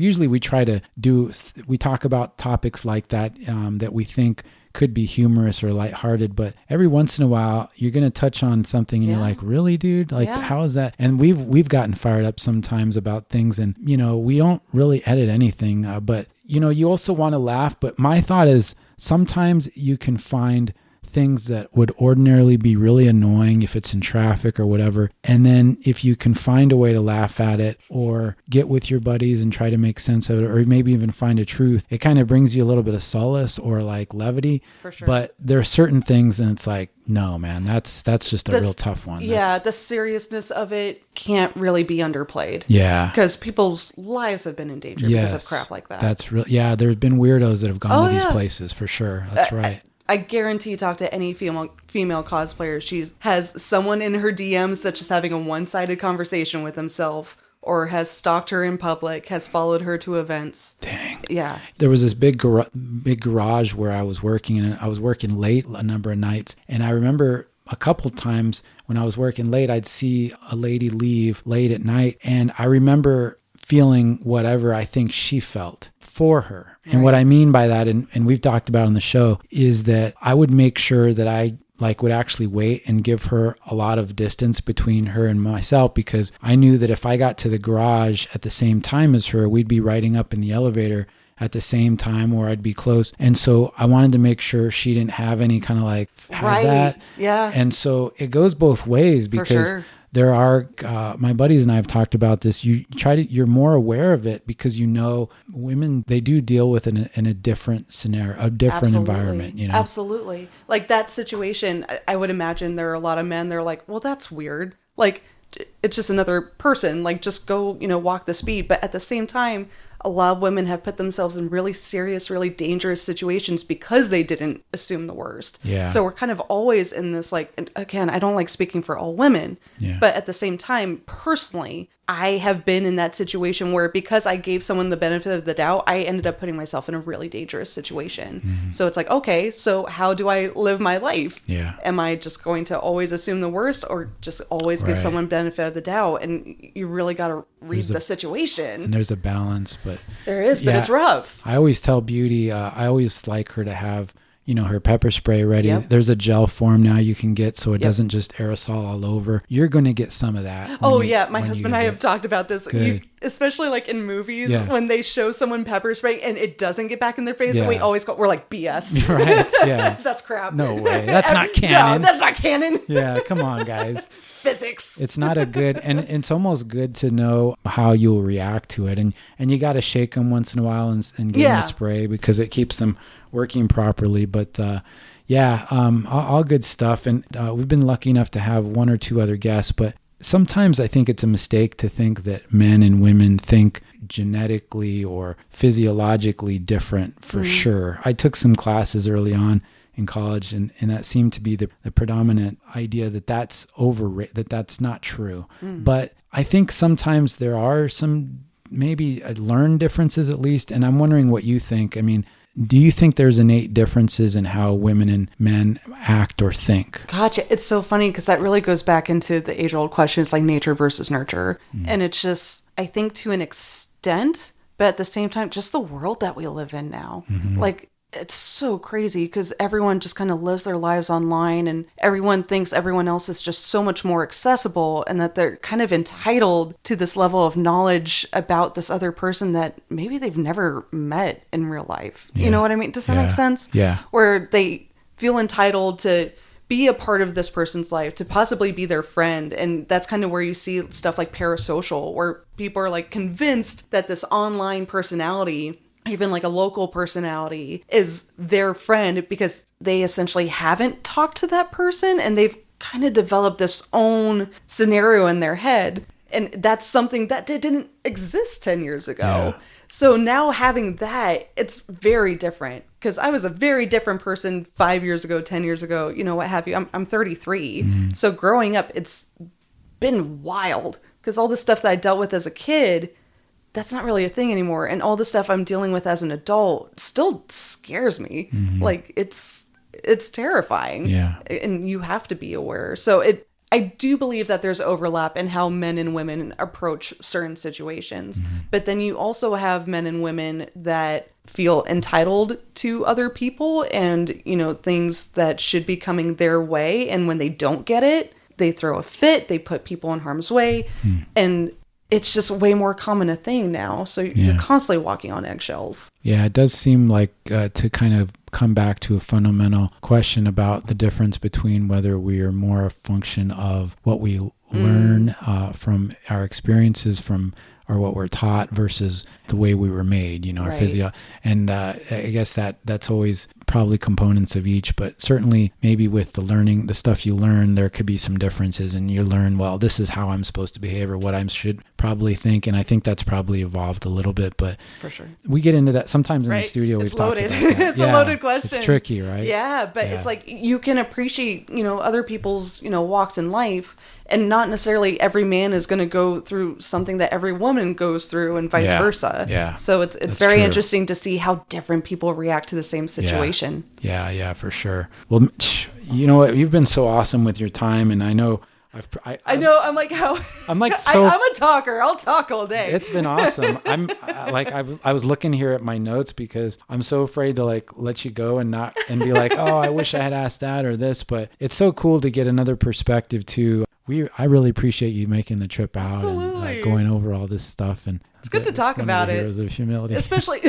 about topics like that that we think could be humorous or lighthearted, but every once in a while you're going to touch on something and you're like, really, dude? Like, how is that? And we've gotten fired up sometimes about things, and we don't really edit anything, but you also want to laugh. But my thought is, sometimes you can find things that would ordinarily be really annoying if it's in traffic or whatever. And then if you can find a way to laugh at it or get with your buddies and try to make sense of it, or maybe even find a truth, it kind of brings you a little bit of solace or like levity. For sure. But there are certain things and it's like, no, man, that's just a real tough one. Yeah, the seriousness of it can't really be underplayed. Yeah. Because people's lives have been in danger because of crap like that. That's real. Yeah, there's been weirdos that have gone to these places for sure. That's right. I guarantee talk to any female cosplayer. She has someone in her DMs that's just having a one-sided conversation with himself, or has stalked her in public, has followed her to events. Dang. Yeah. There was this big garage where I was working, and I was working late a number of nights. And I remember a couple times when I was working late, I'd see a lady leave late at night. And I remember feeling whatever I think she felt for her. And what I mean by that, and we've talked about on the show, is that I would make sure that I would actually wait and give her a lot of distance between her and myself, because I knew that if I got to the garage at the same time as her, we'd be riding up in the elevator at the same time, or I'd be close. And so I wanted to make sure she didn't have any kind of like have that. Yeah. And so it goes both ways, because there are, my buddies and I have talked about this. You're more aware of it because women, they do deal with it in a different scenario, a different environment, Absolutely. Like that situation, I would imagine there are a lot of men, they're like, well, that's weird. Like, it's just another person, like just go, walk the speed. But at the same time, a lot of women have put themselves in really serious, really dangerous situations because they didn't assume the worst. Yeah. So we're kind of always in this, like, and again, I don't like speaking for all women, but at the same time, personally, I have been in that situation where because I gave someone the benefit of the doubt, I ended up putting myself in a really dangerous situation. Mm-hmm. So it's like, okay, so how do I live my life? Yeah. Am I just going to always assume the worst, or just always give someone benefit of the doubt? And you really got to read the situation. And there's a balance, but there is, but it's rough. I always tell Beauty, I always like her to have, her pepper spray ready. Yep. There's a gel form now you can get so it doesn't just aerosol all over. You're going to get some of that. My husband and I have talked about this. Especially like in movies when they show someone pepper spray and it doesn't get back in their face. And we're like, BS. Right. Yeah. That's crap. No way. That's not canon. No, that's not canon. Yeah. Come on, guys. Physics. It's not a good, and it's almost good to know how you'll react to it. And you got to shake them once in a while and give them a spray because it keeps them working properly. But all good stuff. And we've been lucky enough to have one or two other guests, but sometimes I think it's a mistake to think that men and women think genetically or physiologically different for sure. I took some classes early on in college, and that seemed to be the predominant idea that that's overrated, that's not true. But I think sometimes there are some maybe learned differences at least, and I'm wondering what you think. I mean, do you think there's innate differences in how women and men act or think? Gotcha. It's so funny because that really goes back into the age-old questions like nature versus nurture. And it's just, I think to an extent, but at the same time, just the world that we live in now. Like, it's so crazy because everyone just kind of lives their lives online and everyone thinks everyone else is just so much more accessible and that they're kind of entitled to this level of knowledge about this other person that maybe they've never met in real life. You know what I mean? Does that make sense? Yeah. Where they feel entitled to be a part of this person's life, to possibly be their friend. And that's kind of where you see stuff like parasocial, where people are like convinced that this online personality, even like a local personality, is their friend because they essentially haven't talked to that person and they've kind of developed this own scenario in their head. And that's something that didn't exist 10 years ago. Yeah. So now having that, it's very different because I was a very different person 5 years ago, 10 years ago, what have you. I'm 33. So growing up, it's been wild because all the stuff that I dealt with as a kid, that's not really a thing anymore. And all the stuff I'm dealing with as an adult still scares me. Like it's terrifying. Yeah. And you have to be aware. So I do believe that there's overlap in how men and women approach certain situations. But then you also have men and women that feel entitled to other people and, things that should be coming their way. And when they don't get it, they throw a fit, they put people in harm's way. And it's just way more common a thing now. So you're constantly walking on eggshells. Yeah, it does seem like to kind of come back to a fundamental question about the difference between whether we are more a function of what we learn from our experiences or what we're taught versus the way we were made, our physio. And I guess that's always probably components of each, but certainly maybe with the learning, the stuff you learn, there could be some differences, and you learn, well, this is how I'm supposed to behave or what I should probably think. And I think that's probably evolved a little bit, but for sure, we get into that sometimes in the studio. It's we've loaded. talked about that. It's a loaded question. It's tricky, right? Yeah, but it's like you can appreciate, other people's, walks in life, and not necessarily every man is going to go through something that every woman goes through, and vice versa. Yeah. So it's very interesting to see how different people react to the same situation. Yeah, for sure. Well, you know what? You've been so awesome with your time, and I know I know. I'm like I'm a talker. I'll talk all day. It's been awesome. I was looking here at my notes because I'm so afraid to let you go and be like, oh, I wish I had asked that or this, but it's so cool to get another perspective too. I really appreciate you making the trip out and going over all this stuff, and it's good to talk about it. Heroes of Humility, especially.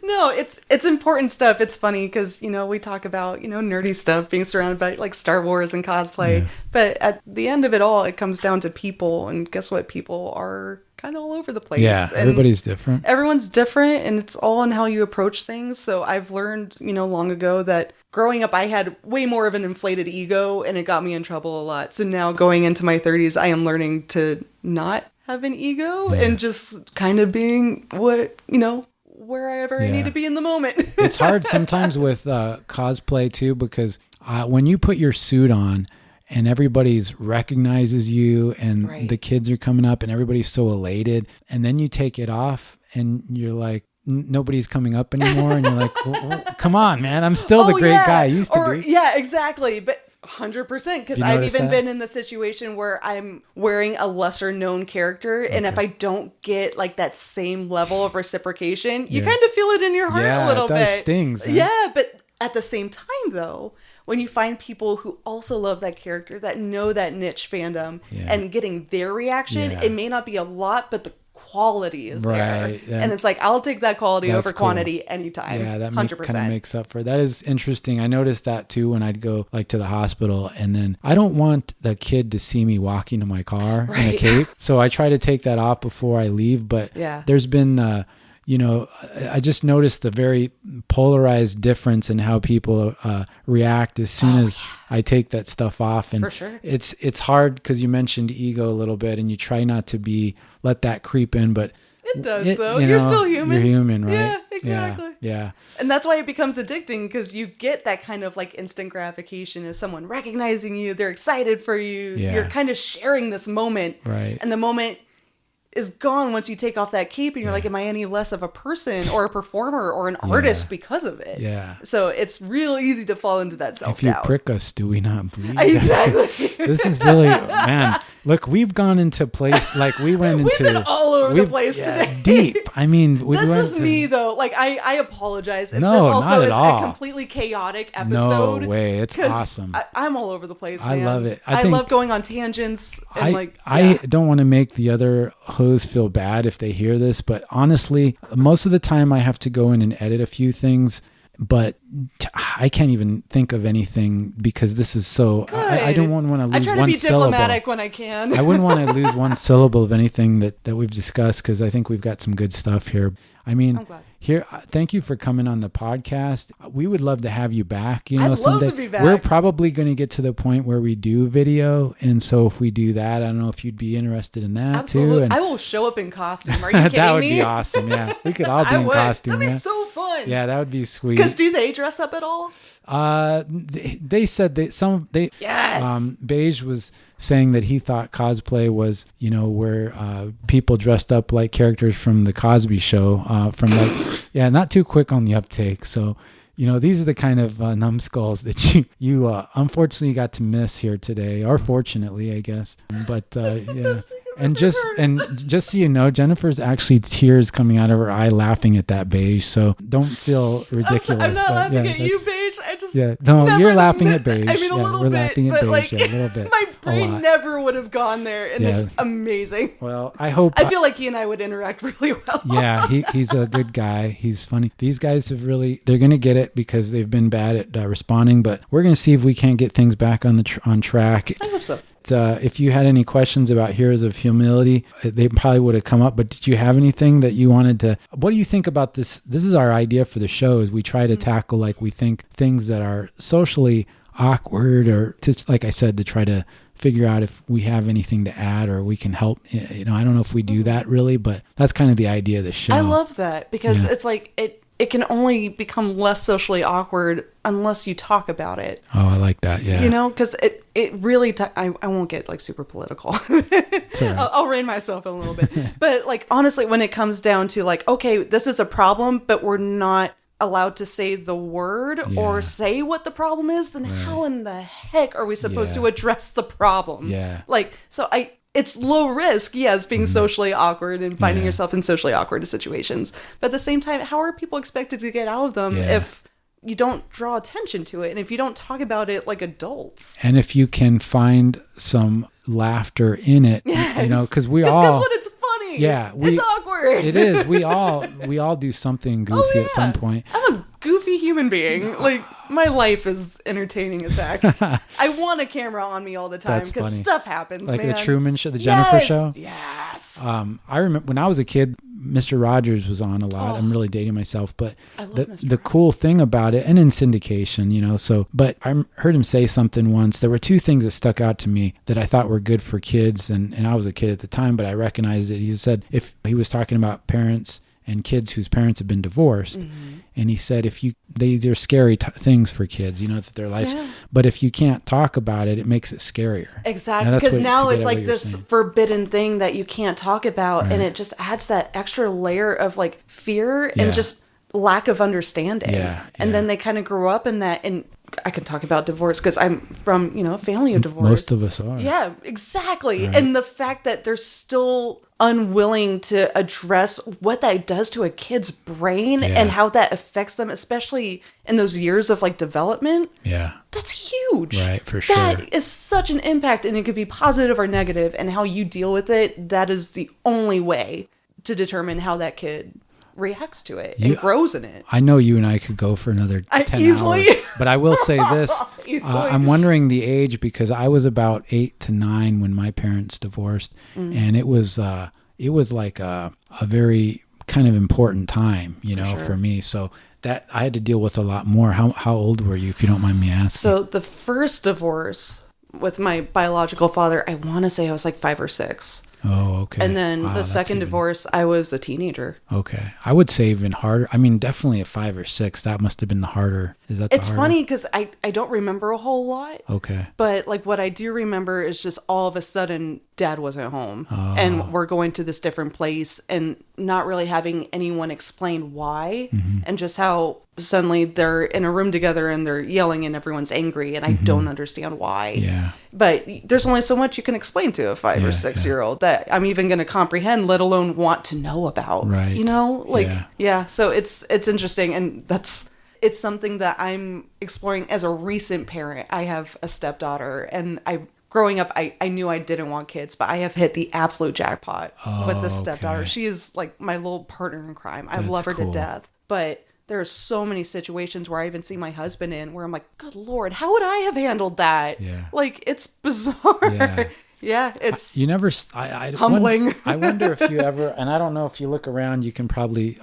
No, it's important stuff. It's funny because, we talk about, nerdy stuff, being surrounded by like Star Wars and cosplay. Yeah. But at the end of it all, it comes down to people. And guess what? People are kind of all over the place. Yeah, everybody's different. Everyone's different, and it's all in how you approach things. So I've learned, long ago that growing up, I had way more of an inflated ego, and it got me in trouble a lot. So now going into my 30s, I am learning to not have an ego and just kind of being wherever I need to be in the moment. It's hard sometimes with cosplay too, because when you put your suit on and everybody's recognizes you and the kids are coming up and everybody's so elated, and then you take it off and you're like, nobody's coming up anymore, and you're like, well, come on, man, I'm still the great guy I used to be. Yeah, exactly. But 100%, because I've even been in the situation where I'm wearing a lesser known character, and if I don't get like that same level of reciprocation, you kind of feel it in your heart a little bit. Yeah, it stings, man. Yeah, but at the same time though, when you find people who also love that character, that know that niche fandom, and getting their reaction, it may not be a lot, but the quality is there. And it's like, I'll take that quality over quantity anytime. Yeah, that 100%. Kind of makes up for it. That is interesting. I noticed that too when I'd go to the hospital, and then I don't want the kid to see me walking to my car in a cape. So I try to take that off before I leave. But there's been, I just noticed the very polarized difference in how people react as soon as I take that stuff off. And for sure. It's hard because you mentioned ego a little bit, and you try not to let that creep in, but it does though. You're still human. You're human, right? Yeah, exactly. Yeah. And that's why it becomes addicting, because you get that kind of like instant gratification as someone recognizing you. They're excited for you. Yeah. You're kind of sharing this moment. Right. And the moment is gone once you take off that cape, and you're like, am I any less of a person or a performer or an artist because of it? Yeah. So it's real easy to fall into that self-doubt. If you prick us, do we not bleed? Exactly. This is really, man, look, we've gone into place, like we went into. We've been all over the place today. Deep. I mean, this is me though. Like I apologize if this also is a completely chaotic episode. No way. It's awesome. I'm all over the place, man. I love it. I love going on tangents. And I don't want to make the other hosts feel bad if they hear this, but honestly, most of the time I have to go in and edit a few things, but I can't even think of anything because this is so. I don't want to lose one syllable. I try to be diplomatic when I can. I wouldn't want to lose one syllable of anything that we've discussed, because I think we've got some good stuff here. I mean, thank you for coming on the podcast. We would love to have you back. I'd someday. Love to be back. We're probably going to get to the point where we do video, and so if we do that, I don't know if you'd be interested in that too. And I will show up in costume. Are you kidding me? That would be awesome. Yeah, we could all be in costume. That'd be so fun. Yeah, that would be sweet. Because do they dress up at all? They said Beige was saying that he thought cosplay was, where people dressed up like characters from the Cosby Show, not too quick on the uptake. So, these are the kind of numbskulls that you unfortunately got to miss here today, or fortunately, I guess. But and just so you know, Jennifer's actually tears coming out of her eye laughing at that Beige. So don't feel ridiculous. I'm not laughing at you, Beige. I just you're laughing at Beige. I mean, a little bit. Laughing at Beige, a little bit. My Trey lot. never would have gone there, and Yeah. it's amazing. Well, I hope. I feel like he and I would interact really well. Yeah, he's a good guy. He's funny. These guys have really, they're going to get it because they've been bad at responding, but we're going to see if we can't get things back on on track. I hope so. If you had any questions about Heroes of Humility, they probably would have come up, but did you have anything that you wanted to, what do you think about this? This is our idea for the show, is we try to tackle, like, we think things that are socially awkward, or to, like I said, to try to figure out if we have anything to add or we can help. I don't know if we do that really, but that's kind of the idea of the show. I love that because it's like it can only become less socially awkward unless you talk about it. Oh, I like that. Yeah. Because it really, I won't get like super political. It's all right. I'll rein myself in a little bit. But like, honestly, when it comes down to like, okay, this is a problem, but we're not allowed to say the word or say what the problem is, then how in the heck are we supposed to address the problem? Yeah. Like, so it's low risk, yes, being socially awkward and finding yourself in socially awkward situations. But at the same time, how are people expected to get out of them if you don't draw attention to it and if you don't talk about it like adults? And if you can find some laughter in it, because we all... Because guess what? It's funny. Yeah. It's awkward. It is. We all do something goofy at some point. I'm a goofy human being. Like, my life is entertaining as heck. I want a camera on me all the time because stuff happens, like man. the Truman Show, the Jennifer Show. Yes. I remember when I was a kid, Mr. Rogers was on a lot. I'm really dating myself, but the cool thing about it, and in syndication, but I heard him say something once. There were two things that stuck out to me that I thought were good for kids, and I was a kid at the time, but I recognized it. He said, if he was talking about parents and kids whose parents have been divorced, and he said, these are scary things for kids, that their lives, but if you can't talk about it, it makes it scarier. Exactly, because now it's like this forbidden thing that you can't talk about, and it just adds that extra layer of like fear and just lack of understanding. And then they kind of grow up in that, and I can talk about divorce because I'm from, a family of divorce. Most of us are. Yeah, exactly. Right. And the fact that they're still unwilling to address what that does to a kid's brain and how that affects them, especially in those years of like development. Yeah. That's huge. Right, for sure. That is such an impact, and it could be positive or negative, and how you deal with it, that is the only way to determine how that kid reacts to it and grows in it. I know you and I could go for another 10 easily. hours, but I will say this. I'm wondering the age, because I was about 8 to 9 when my parents divorced, and it was like a very kind of important time, for me. So that I had to deal with a lot more. How old were you, if you don't mind me asking? So the first divorce with my biological father, I want to say I was like 5 or 6. Oh, okay. And then the second divorce, I was a teenager. Okay. I would say even harder. I mean, definitely a 5 or 6. That must have been the harder. Is that the harder? Funny because I don't remember a whole lot. Okay. But like what I do remember is just all of a sudden Dad wasn't home. And we're going to this different place and not really having anyone explain why. And just how suddenly they're in a room together and they're yelling and everyone's angry and I don't understand why. Yeah. But there's only so much you can explain to a 5 or 6 year old that I'm even going to comprehend, let alone want to know about. Right. So it's interesting, and it's something that I'm exploring as a recent parent. I have a stepdaughter, and growing up, I knew I didn't want kids, but I have hit the absolute jackpot with this stepdaughter. She is like my little partner in crime. I love her to death, but there are so many situations where I even see my husband in where I'm like, good Lord, how would I have handled that? Yeah. Like, it's bizarre. Yeah, it's humbling. I wonder if you ever, and I don't know if you look around, you can probably,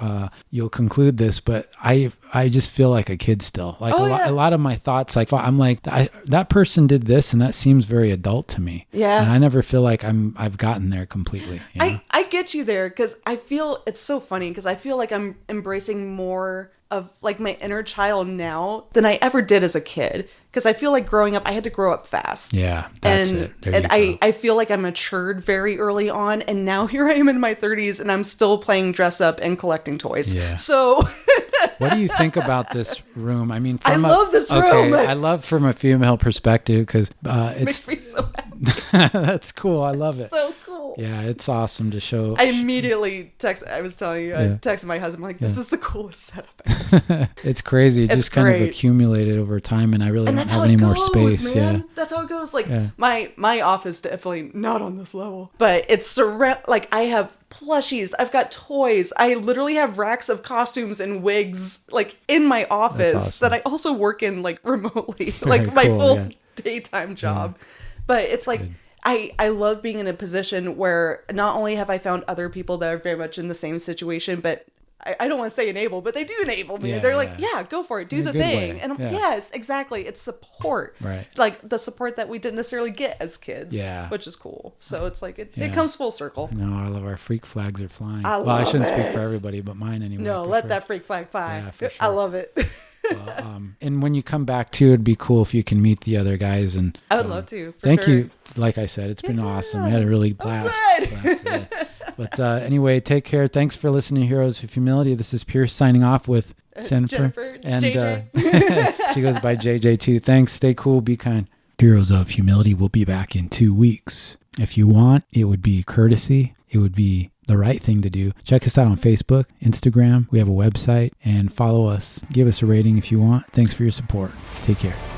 you'll conclude this, but I just feel like a kid still. Like a lot of my thoughts, like I'm like, that person did this and that seems very adult to me. Yeah. And I never feel like I've gotten there completely. I get you there, because I feel, it's so funny, because I feel like I'm embracing more of like my inner child now than I ever did as a kid. Because I feel like growing up, I had to grow up fast. Yeah, that's it. There and I feel like I matured very early on. And now here I am in my 30s and I'm still playing dress up and collecting toys. Yeah. So what do you think about this room? I mean, I love this room. I love from a female perspective, because it makes me so happy. That's cool. I love it. So cool. Yeah, it's awesome to show. I immediately texted my husband, like, this is the coolest setup I've ever It's crazy. It It's just kind of great. accumulated over time, and I really And don't that's have how any it more goes, space. man. Yeah. That's how it goes. Like Yeah. my office definitely not on this level, but it's like I have plushies, I've got toys, I literally have racks of costumes and wigs like in my office awesome. that I also work in like remotely, Very like my cool, full yeah. daytime job. But it's like I love being in a position where not only have I found other people that are very much in the same situation, but I don't want to say enable, but they do enable me. Yeah, They're like, yeah. yeah, go for it. Do In a the good thing. way. And I'm, Yeah. yes, exactly. It's support. Right. Like the support that we didn't necessarily get as kids. Yeah. Which is cool. So it's like, it Yeah. comes full circle. No, all of our freak flags are flying. I Well, I love shouldn't speak for it. everybody, but mine anyway. No, for let sure. that freak flag fly. Yeah, for I sure. love it. And when you come back too, it'd be cool if you can meet the other guys. And I would love to. For thank sure. you. Like I said, it's been awesome. I had a really blast. glad. today. But anyway, take care. Thanks for listening to Heroes of Humility. This is Pierce signing off with Jennifer. And JJ. she goes by JJ too. Thanks. Stay cool. Be kind. Heroes of Humility will be back in 2 weeks. If you want, it would be courtesy. It would be the right thing to do. Check us out on Facebook, Instagram. We have a website, and follow us. Give us a rating if you want. Thanks for your support. Take care.